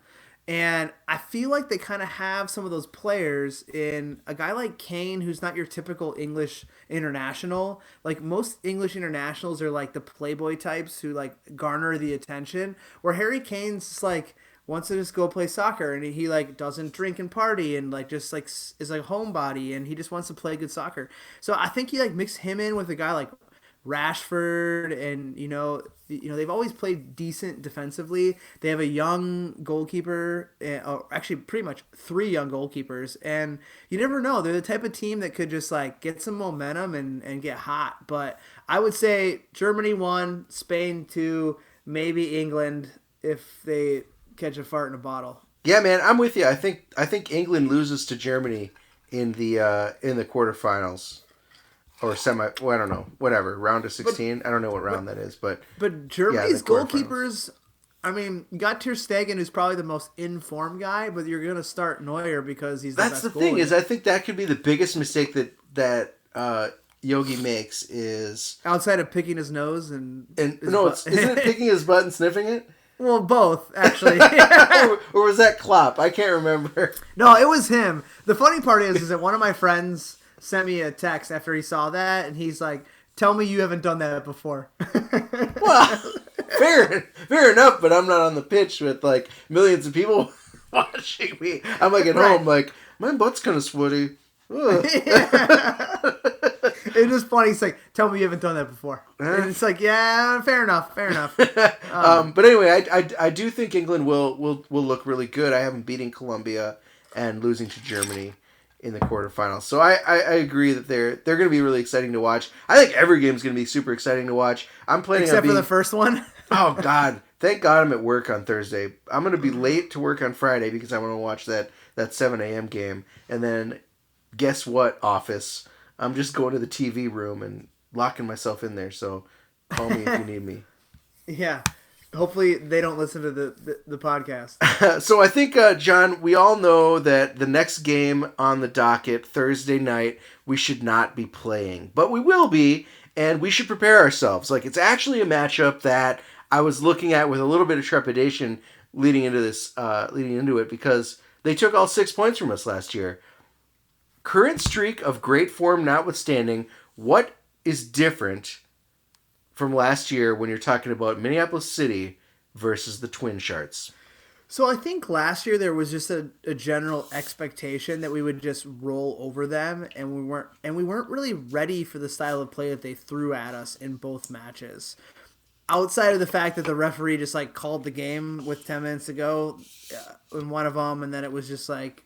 And I feel like they kind of have some of those players in a guy like Kane, who's not your typical English international. Like most English internationals are like the playboy types who like garner the attention, where Harry Kane's just like wants to just go play soccer, and he like doesn't drink and party, and like just like is like homebody, and he just wants to play good soccer. So I think you like mix him in with a guy like Rashford, and they've always played decent defensively. They have a young goalkeeper, or actually pretty much 3 young goalkeepers, and you never know. They're the type of team that could just like get some momentum and get hot. But I would say Germany 1, Spain 2, maybe England if they catch a fart in a bottle. Yeah, man, I'm with you. I think England loses to Germany in the quarterfinals. Or semi, well, I don't know, whatever, round of 16. I don't know what round that is, but Germany's goalkeepers, I mean, you got Ter Stegen, who's probably the most informed guy, but you're going to start Neuer because he's the best goalie. That's the thing, is I think that could be the biggest mistake that Yogi makes is... Outside of picking his nose and no, isn't it picking his butt and sniffing it? Well, both, actually. or was that Klopp? I can't remember. No, it was him. The funny part is that one of my friends sent me a text after he saw that, and he's like, "Tell me you haven't done that before." Well, fair enough, but I'm not on the pitch with like millions of people watching me. I'm like at home, like my butt's kind of sweaty. It's just funny. It's like, "Tell me you haven't done that before." And it's like, yeah, fair enough. But anyway, I do think England will look really good. I have them beating Colombia and losing to Germany in the quarterfinals. So I agree that they're going to be really exciting to watch. I think every game is going to be super exciting to watch. I'm planning except for the first one. Oh God! Thank God I'm at work on Thursday. I'm going to be late to work on Friday because I want to watch that 7 a.m. game. And then guess what, office? I'm just going to the TV room and locking myself in there. So call me if you need me. Yeah. Hopefully they don't listen to the podcast. So I think, John, we all know that the next game on the docket, Thursday night, we should not be playing. But we will be, and we should prepare ourselves. Like, it's actually a matchup that I was looking at with a little bit of trepidation leading into it, because they took all 6 points from us last year. Current streak of great form notwithstanding, what is different from last year when you're talking about Minneapolis City versus the Twin Sharts? So I think last year there was just a general expectation that we would just roll over them, and we weren't really ready for the style of play that they threw at us in both matches. Outside of the fact that the referee just like called the game with 10 minutes to go in one of them, and then it was just like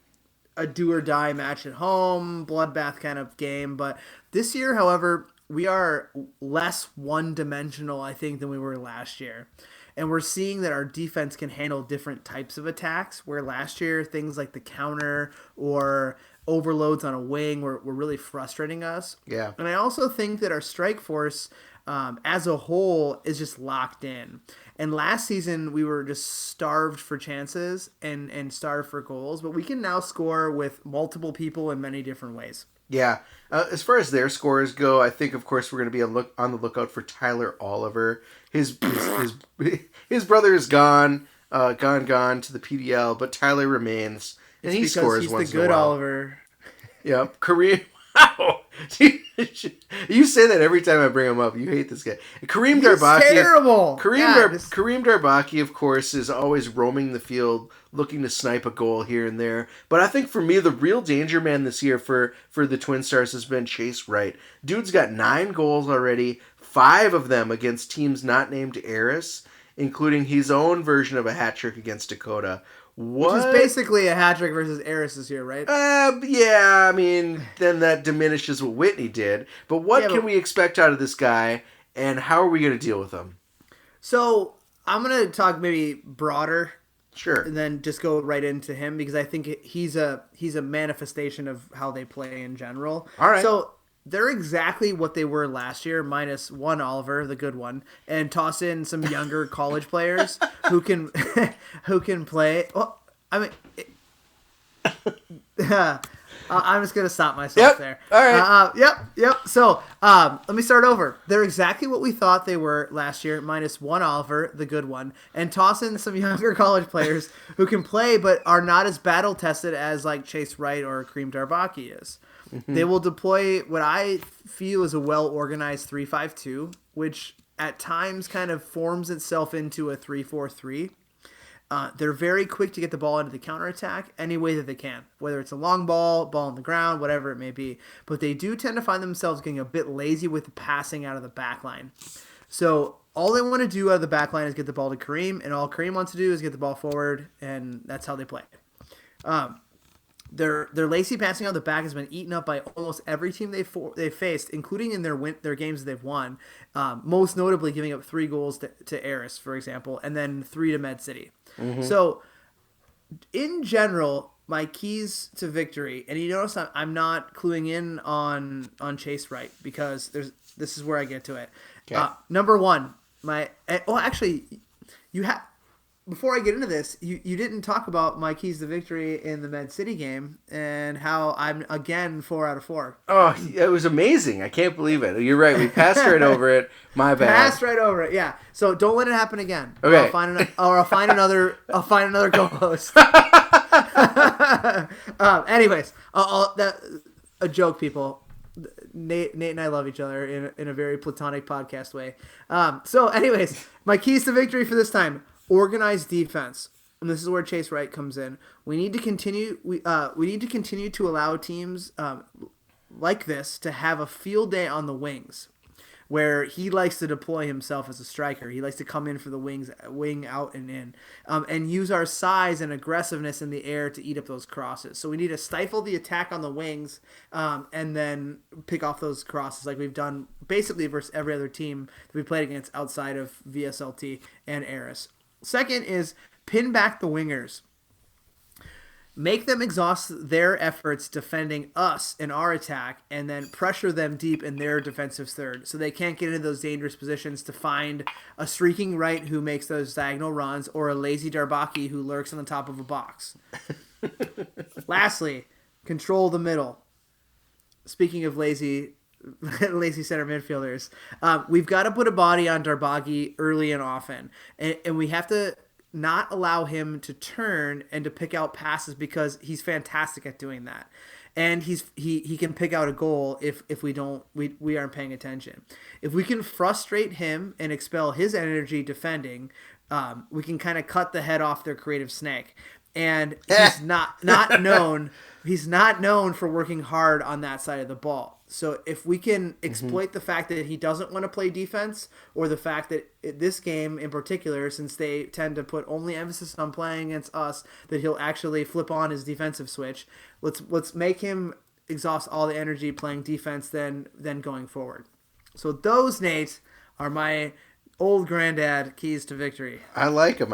a do or die match at home, bloodbath kind of game. But this year, however, we are less one-dimensional, I think, than we were last year. And we're seeing that our defense can handle different types of attacks, where last year things like the counter or overloads on a wing were really frustrating us. Yeah. And I also think that our strike force as a whole is just locked in. And last season, we were just starved for chances and starved for goals. But we can now score with multiple people in many different ways. Yeah. As far as their scores go, I think, of course, we're going to be on the lookout for Tyler Oliver. His brother is gone to the PDL, but Tyler remains, and he scores once in a while. He's the good Oliver. Yep. Kareem. Wow. You say that every time I bring him up. You hate this guy. Kareem Darbaki. Terrible. Kareem Darbaki, of course, is always roaming the field, looking to snipe a goal here and there. But I think for me, the real danger man this year for the Twin Stars has been Chase Wright. Dude's got 9 goals already, 5 of them against teams not named Eris, including his own version of a hat trick against Dakota. What? Which is basically a hat trick versus Eris this year, right? Yeah, I mean, then that diminishes what Whitney did. But what can we expect out of this guy, and how are we going to deal with him? So, I'm going to talk maybe broader. Sure. And then just go right into him, because I think he's a manifestation of how they play in general. All right. So, they're exactly what they were last year, minus one Oliver, the good one, and toss in some younger college players who can play. Well, I mean, I'm just gonna stop myself there. All right. Yep. So let me start over. They're exactly what we thought they were last year, minus one Oliver, the good one, and toss in some younger college players who can play but are not as battle tested as like Chase Wright or Kareem Darbaki is. Mm-hmm. They will deploy what I feel is a well-organized 3-5-2, which at times kind of forms itself into a 3-4-3. They're very quick to get the ball into the counterattack any way that they can, whether it's a long ball on the ground, whatever it may be. But they do tend to find themselves getting a bit lazy with the passing out of the back line. So all they want to do out of the back line is get the ball to Kareem, and all Kareem wants to do is get the ball forward, and that's how they play. Their lazy passing out the back has been eaten up by almost every team they've faced, including in their games they've won. Most notably, giving up 3 goals to Eris, for example, and then 3 to Med City. Mm-hmm. So, in general, my keys to victory, and you notice I'm not cluing in on Chase Wright because this is where I get to it. Okay. Number 1, before I get into this, you didn't talk about my keys to victory in the Med City game and how I'm, again, 4 out of 4. Oh, it was amazing. I can't believe it. You're right. We passed right over it. My bad. Passed right over it, yeah. So don't let it happen again. Okay. I'll find another co-host. Anyways, a joke, people. Nate and I love each other in a very platonic podcast way. So anyways, my keys to victory for this time: organized defense, and this is where Chase Wright comes in. We need to continue. We need to continue to allow teams like this to have a field day on the wings, where he likes to deploy himself as a striker. He likes to come in for the wing out and in, and use our size and aggressiveness in the air to eat up those crosses. So we need to stifle the attack on the wings, and then pick off those crosses like we've done basically versus every other team that we played against outside of VSLT and Eris. Second is pin back the wingers. Make them exhaust their efforts defending us in our attack, and then pressure them deep in their defensive third so they can't get into those dangerous positions to find a streaking right who makes those diagonal runs or a lazy Darbaki who lurks on the top of a box. Lastly, control the middle. Speaking of lazy center midfielders, we've got to put a body on Darbaki early and often, and we have to not allow him to turn and to pick out passes because he's fantastic at doing that. And he can pick out a goal if we aren't paying attention. If we can frustrate him and expel his energy defending, we can kind of cut the head off their creative snake. And he's not known for working hard on that side of the ball. So if we can exploit the fact that he doesn't want to play defense, or the fact that this game in particular, since they tend to put only emphasis on playing against us, that he'll actually flip on his defensive switch. Let's make him exhaust all the energy playing defense then going forward. So those, Nate, are my old granddad keys to victory. I like him,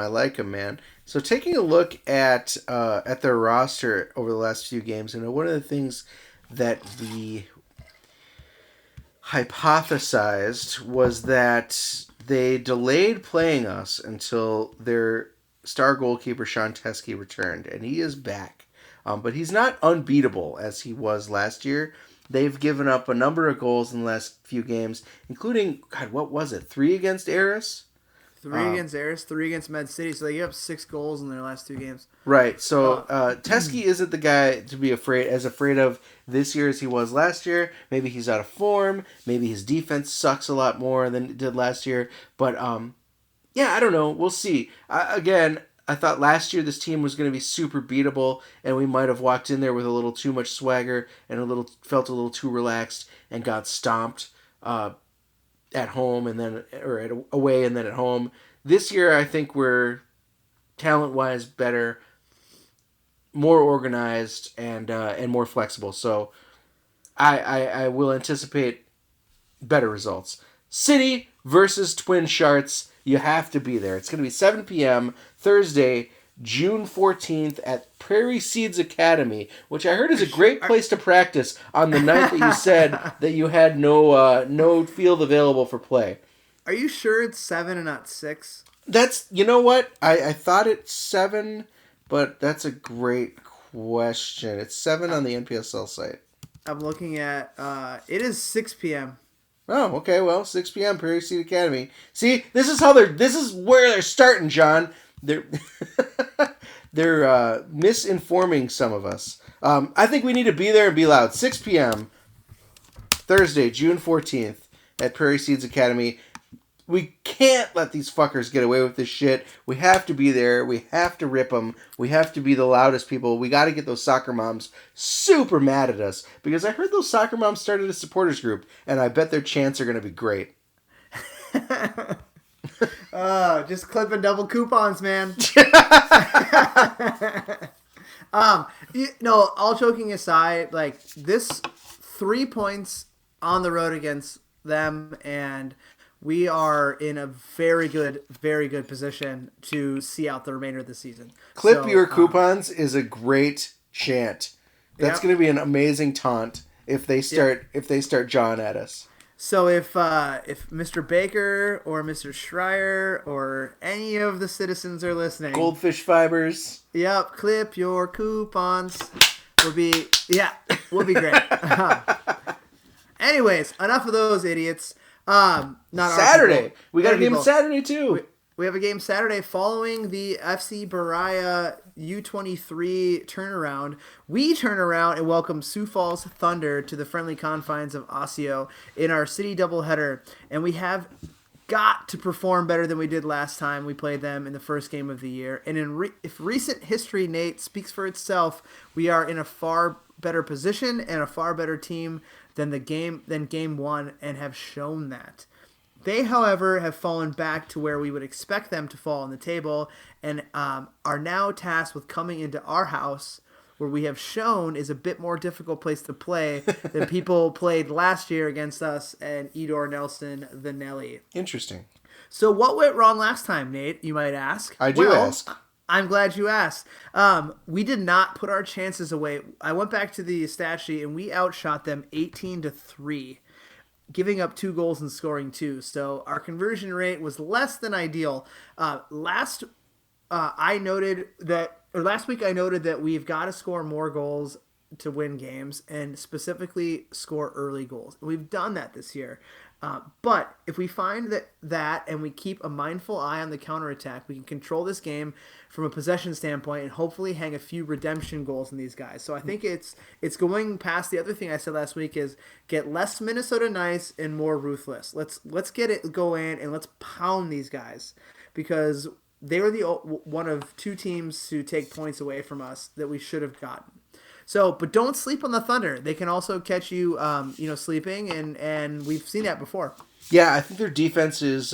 man. So taking a look at their roster over the last few games, one of the things that we hypothesized was that they delayed playing us until their star goalkeeper Sean Teskey returned, and he is back. But he's not unbeatable as he was last year. They've given up a number of goals in the last few games, including, 3 against Eris? 3 against Eris, 3 against Med City, so they gave up 6 goals in their last 2 games. Right, so Teskey isn't the guy to be afraid of this year as he was last year. Maybe he's out of form, maybe his defense sucks a lot more than it did last year, but I don't know, we'll see. I thought last year this team was going to be super beatable, and we might have walked in there with a little too much swagger and felt a little too relaxed and got stomped at home away and then at home. This year, I think we're talent-wise better, more organized, and more flexible. So I will anticipate better results. City versus Twin Sharts. You have to be there. It's going to be 7 p.m. Thursday, June 14th at Prairie Seeds Academy, which I heard is a great place to practice on the night that you said that you had no field available for play. Are you sure it's 7 and not 6? That's, you know what? I thought it's 7, but that's a great question. It's 7 on the NPSL site. I'm looking at, it is 6 p.m. Oh, okay. Well, 6 p.m. Prairie Seed Academy. See, this is where they're starting, John. They're misinforming some of us. I think we need to be there and be loud. 6 p.m. Thursday, June 14th at Prairie Seeds Academy. We can't let these fuckers get away with this shit. We have to be there. We have to rip them. We have to be the loudest people. We got to get those soccer moms super mad at us. Because I heard those soccer moms started a supporters group. And I bet their chants are going to be great. Just clipping double coupons, man. All joking aside, like, this 3 points on the road against them, and we are in a very good position to see out the remainder of the season. Clip your coupons is a great chant. That's going to be an amazing taunt if they start jawing at us. So if Mr. Baker or Mr. Schreier or any of the citizens are listening, Goldfish Fibers. Yep, clip your coupons. We'll be great. Anyways, enough of those idiots. Not Saturday. We got a game Saturday too. We have a game Saturday following the FC Berea U23 turnaround. We turn around and welcome Sioux Falls Thunder to the friendly confines of Osseo in our city doubleheader. And we have got to perform better than we did last time we played them in the first game of the year. And if recent history, Nate, speaks for itself, we are in a far better position and a far better team than game one, and have shown that. They, however, have fallen back to where we would expect them to fall on the table, and are now tasked with coming into our house, where we have shown is a bit more difficult place to play than people played last year against us and Edor Nelson Vanelli. Interesting. So what went wrong last time, Nate, you might ask? I do ask. I'm glad you asked. We did not put our chances away. I went back to the stat sheet, and we outshot them 18-3, giving up 2 goals and scoring 2. So our conversion rate was less than ideal. Last week I noted that we've got to score more goals to win games, and specifically score early goals. We've done that this year. But if we find that and we keep a mindful eye on the counterattack, we can control this game from a possession standpoint and hopefully hang a few redemption goals in these guys. So I think it's going past the other thing I said last week is get less Minnesota nice and more ruthless. Let's get it going and let's pound these guys, because they were one of 2 teams to take points away from us that we should have gotten. So, but don't sleep on the Thunder. They can also catch you, sleeping, and we've seen that before. Yeah, I think their defense is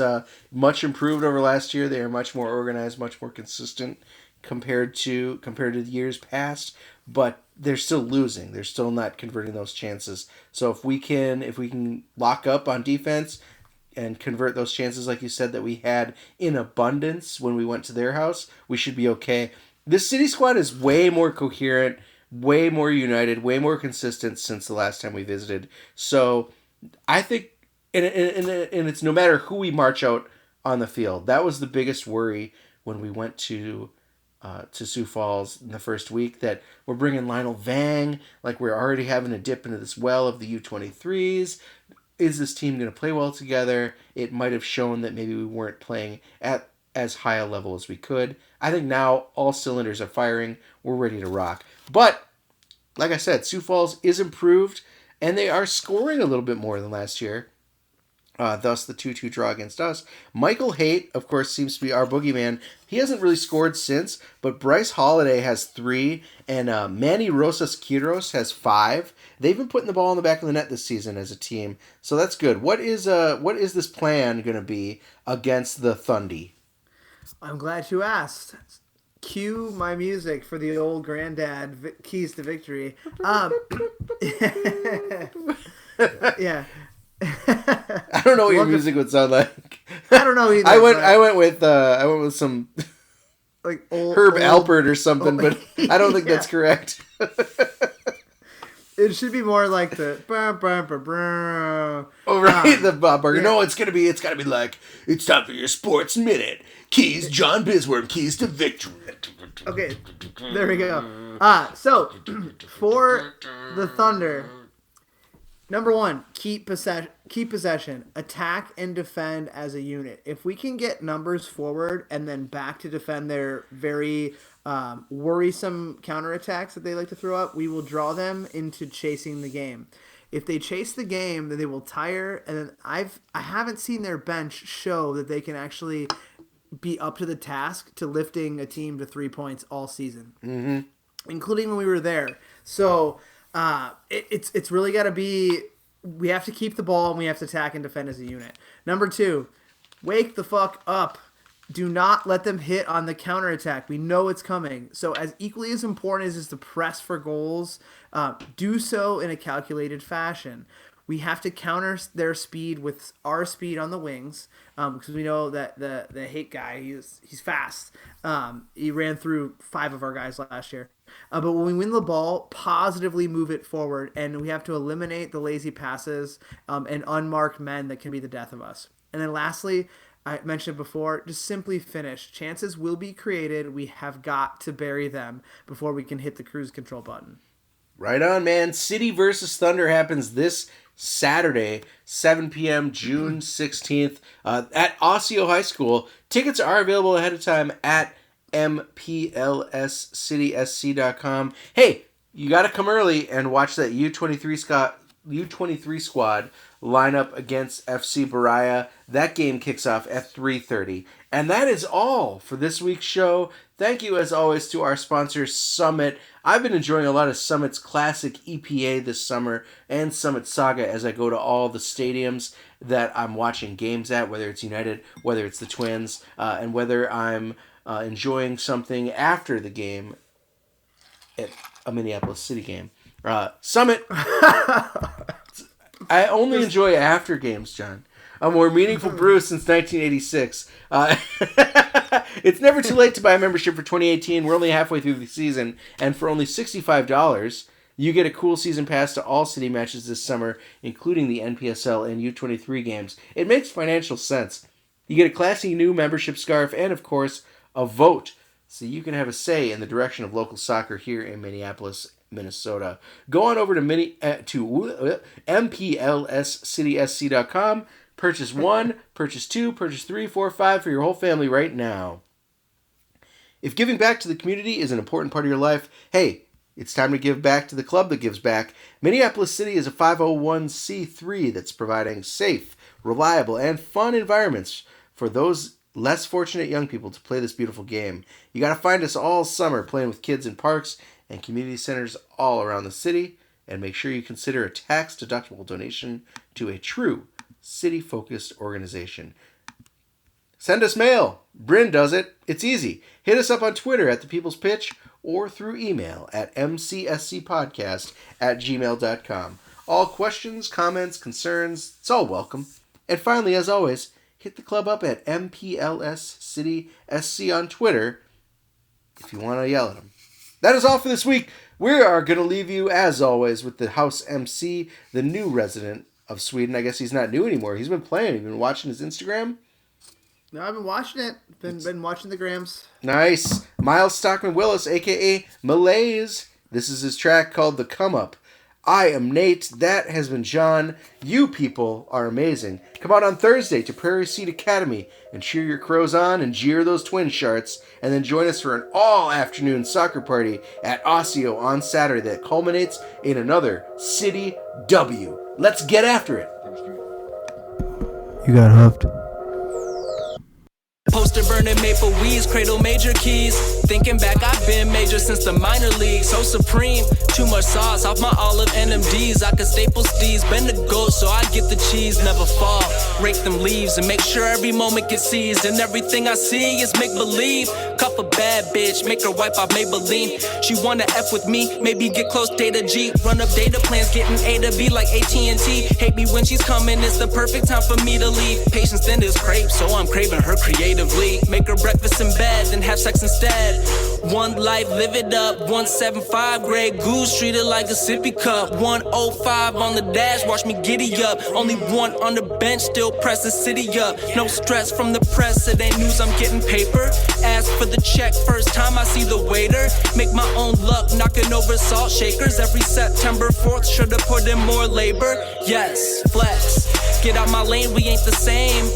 much improved over last year. They are much more organized, much more consistent compared to the years past. But they're still losing. They're still not converting those chances. So if we can lock up on defense and convert those chances, like you said, that we had in abundance when we went to their house, we should be okay. This city squad is way more coherent, way more united, way more consistent since the last time we visited. So I think, and it's no matter who we march out on the field. That was the biggest worry when we went to Sioux Falls in the first week, that we're bringing Lionel Vang, like we're already having a dip into this well of the U23s. Is this team going to play well together? It might have shown that maybe we weren't playing at as high a level as we could. I think now all cylinders are firing. We're ready to rock. But, like I said, Sioux Falls is improved, and they are scoring a little bit more than last year. Thus the 2-2 draw against us. Michael Haight, of course, seems to be our boogeyman. He hasn't really scored since, but Bryce Holiday has 3, and Manny Rosas Quiros has 5. They've been putting the ball in the back of the net this season as a team, so that's good. What is this plan going to be against the Thundy? I'm glad you asked. Cue my music for the old granddad keys to victory. Yeah. I don't know what your music would sound like. I don't know either. I went with some like old, Herb Alpert or something, but I don't think that's correct. It should be more like the the Bob Barker. Yeah. No, it's gotta be like, it's time for your sports minute. Keys, John Bisworm, keys to victory. Okay, there we go. So for the Thunder, number 1, keep possession, attack and defend as a unit. If we can get numbers forward and then back to defend their very worrisome counterattacks that they like to throw up, we will draw them into chasing the game. If they chase the game, then they will tire. And then I haven't seen their bench show that they can actually be up to the task to lifting a team to 3 points all season, including when we were there. So it's really got to be. We have to keep the ball and we have to attack and defend as a unit. Number 2, wake the fuck up. Do not let them hit on the counterattack. We know it's coming. So as equally as important as is to press for goals, do so in a calculated fashion. We have to counter their speed with our speed on the wings, because we know that the hate guy, he's fast. He ran through 5 of our guys last year. But when we win the ball, positively move it forward, and we have to eliminate the lazy passes and unmarked men that can be the death of us. And then lastly, I mentioned it before, just simply finish. Chances will be created. We have got to bury them before we can hit the cruise control button. Right on, man. City versus Thunder happens this Saturday, 7 p.m., June 16th, at Osseo High School. Tickets are available ahead of time at mplscitysc.com. Hey, you got to come early and watch that U23 squad line up against FC Baraya. That game kicks off at 3:30. And that is all for this week's show. Thank you, as always, to our sponsor, Summit. I've been enjoying a lot of Summit's classic EPA this summer and Summit Saga as I go to all the stadiums that I'm watching games at, whether it's United, whether it's the Twins, and whether I'm enjoying something after the game at a Minneapolis City game. Summit. I only enjoy after games, John. A more meaningful brew since 1986. It's never too late to buy a membership for 2018. We're only halfway through the season, and for only $65, you get a cool season pass to all City matches this summer, including the NPSL and U23 games. It makes financial sense. You get a classy new membership scarf and, of course, a vote, so you can have a say in the direction of local soccer here in Minneapolis, Minnesota. Go on over to mplscitysc.com. Purchase 1, purchase 2, purchase 3, 4, 5 for your whole family right now. If giving back to the community is an important part of your life, hey, it's time to give back to the club that gives back. Minneapolis City is a 501c3 that's providing safe, reliable, and fun environments for those less fortunate young people to play this beautiful game. You got to find us all summer playing with kids in parks and community centers all around the city, and make sure you consider a tax-deductible donation to a true city-focused organization. Send us mail. Bryn does it. It's easy. Hit us up on Twitter at The People's Pitch or through email at mcscpodcast@gmail.com. All questions, comments, concerns, it's all welcome. And finally, as always, hit the club up at MPLSCitySC on Twitter if you want to yell at them. That is all for this week. We are going to leave you, as always, with the house MC, the new resident of Sweden. I guess he's not new anymore. He's been playing. You've been watching his Instagram? No, I've been watching it. Been watching the grams. Nice. Miles Stockman Willis, a.k.a. Malaise. This is his track called The Come Up. I am Nate. That has been John. You people are amazing. Come out on Thursday to Prairie Seed Academy and cheer your crows on and jeer those twin sharts. And then join us for an all-afternoon soccer party at Osseo on Saturday that culminates in another City W. Let's get after it. You got hoofed. Poster burning maple weeds, cradle major keys. Thinking back, I've been major since the minor league. So supreme, too much sauce off my olive NMDs. I could staple steez, bend the goat so I get the cheese, never fall. Rake them leaves and make sure every moment gets seized. And everything I see is make believe. Cuff a bad bitch, make her wipe off Maybelline. She wanna F with me, maybe get close data G. Run up data plans, getting A to B like AT&T. Hate me when she's coming, it's the perfect time for me to leave. Patience then is crave, so I'm craving her creatively. Make her breakfast in bed, then have sex instead. One life, live it up. 175 Grey Goose, treated like a sippy cup. 105 on the dash, watch me giddy up. Only one on the bench, still pressing city up. No stress from the press, it ain't news, I'm getting paper. Ask for the check, first time I see the waiter. Make my own luck, knocking over salt shakers. Every September 4th, should've put in more labor. Yes, flex, get out my lane, we ain't the same.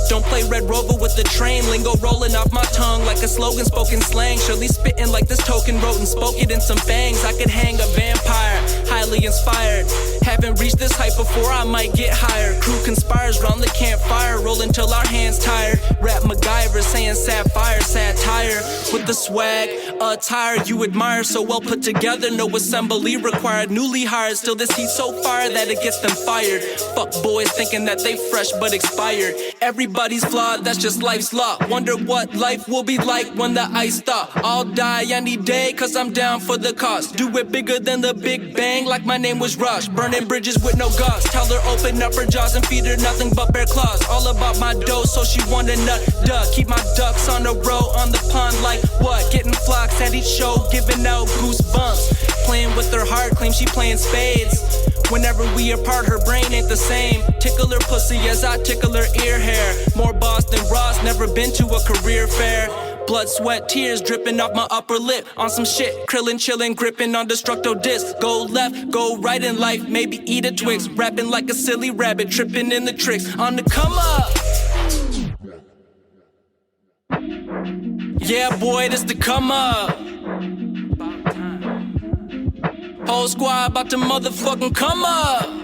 Don't play Red Rover with the train. Lingo rolling off my tongue like a slogan spoken slang. Surely spitting like this token wrote and spoke it in some bangs. I could hang a vampire, highly inspired. Haven't reached this height before, I might get higher. Crew conspires round the campfire, rolling till our hands tired. Rap MacGyver saying sapphire, satire. With the swag, attire you admire. So well put together, no assembly required. Newly hired, still this heat so fire that it gets them fired. Fuck boys thinking that they fresh but expired. Everybody's flawed, that's just life's law. Wonder what life will be like when the ice thaw. I'll die any day cause I'm down for the cause. Do it bigger than the Big Bang like my name was Rush. Burning bridges with no guts. Tell her open up her jaws and feed her nothing but bare claws. All about my dough so she want a nut duck. Keep my ducks on the row on the pond like what? Getting flocks at each show, giving out goosebumps. Playing with her heart, claims she playing spades. Whenever we apart, her brain ain't the same. Tickle her pussy as I tickle her ear hair. More boss than Ross, never been to a career fair. Blood, sweat, tears dripping off my upper lip. On some shit, krillin', chillin', gripping on destructo disc. Go left, go right in life, maybe eat a Twix. Rapping like a silly rabbit, tripping in the tricks. On the come up. Yeah, boy, this the come up. Whole squad about to motherfucking come up.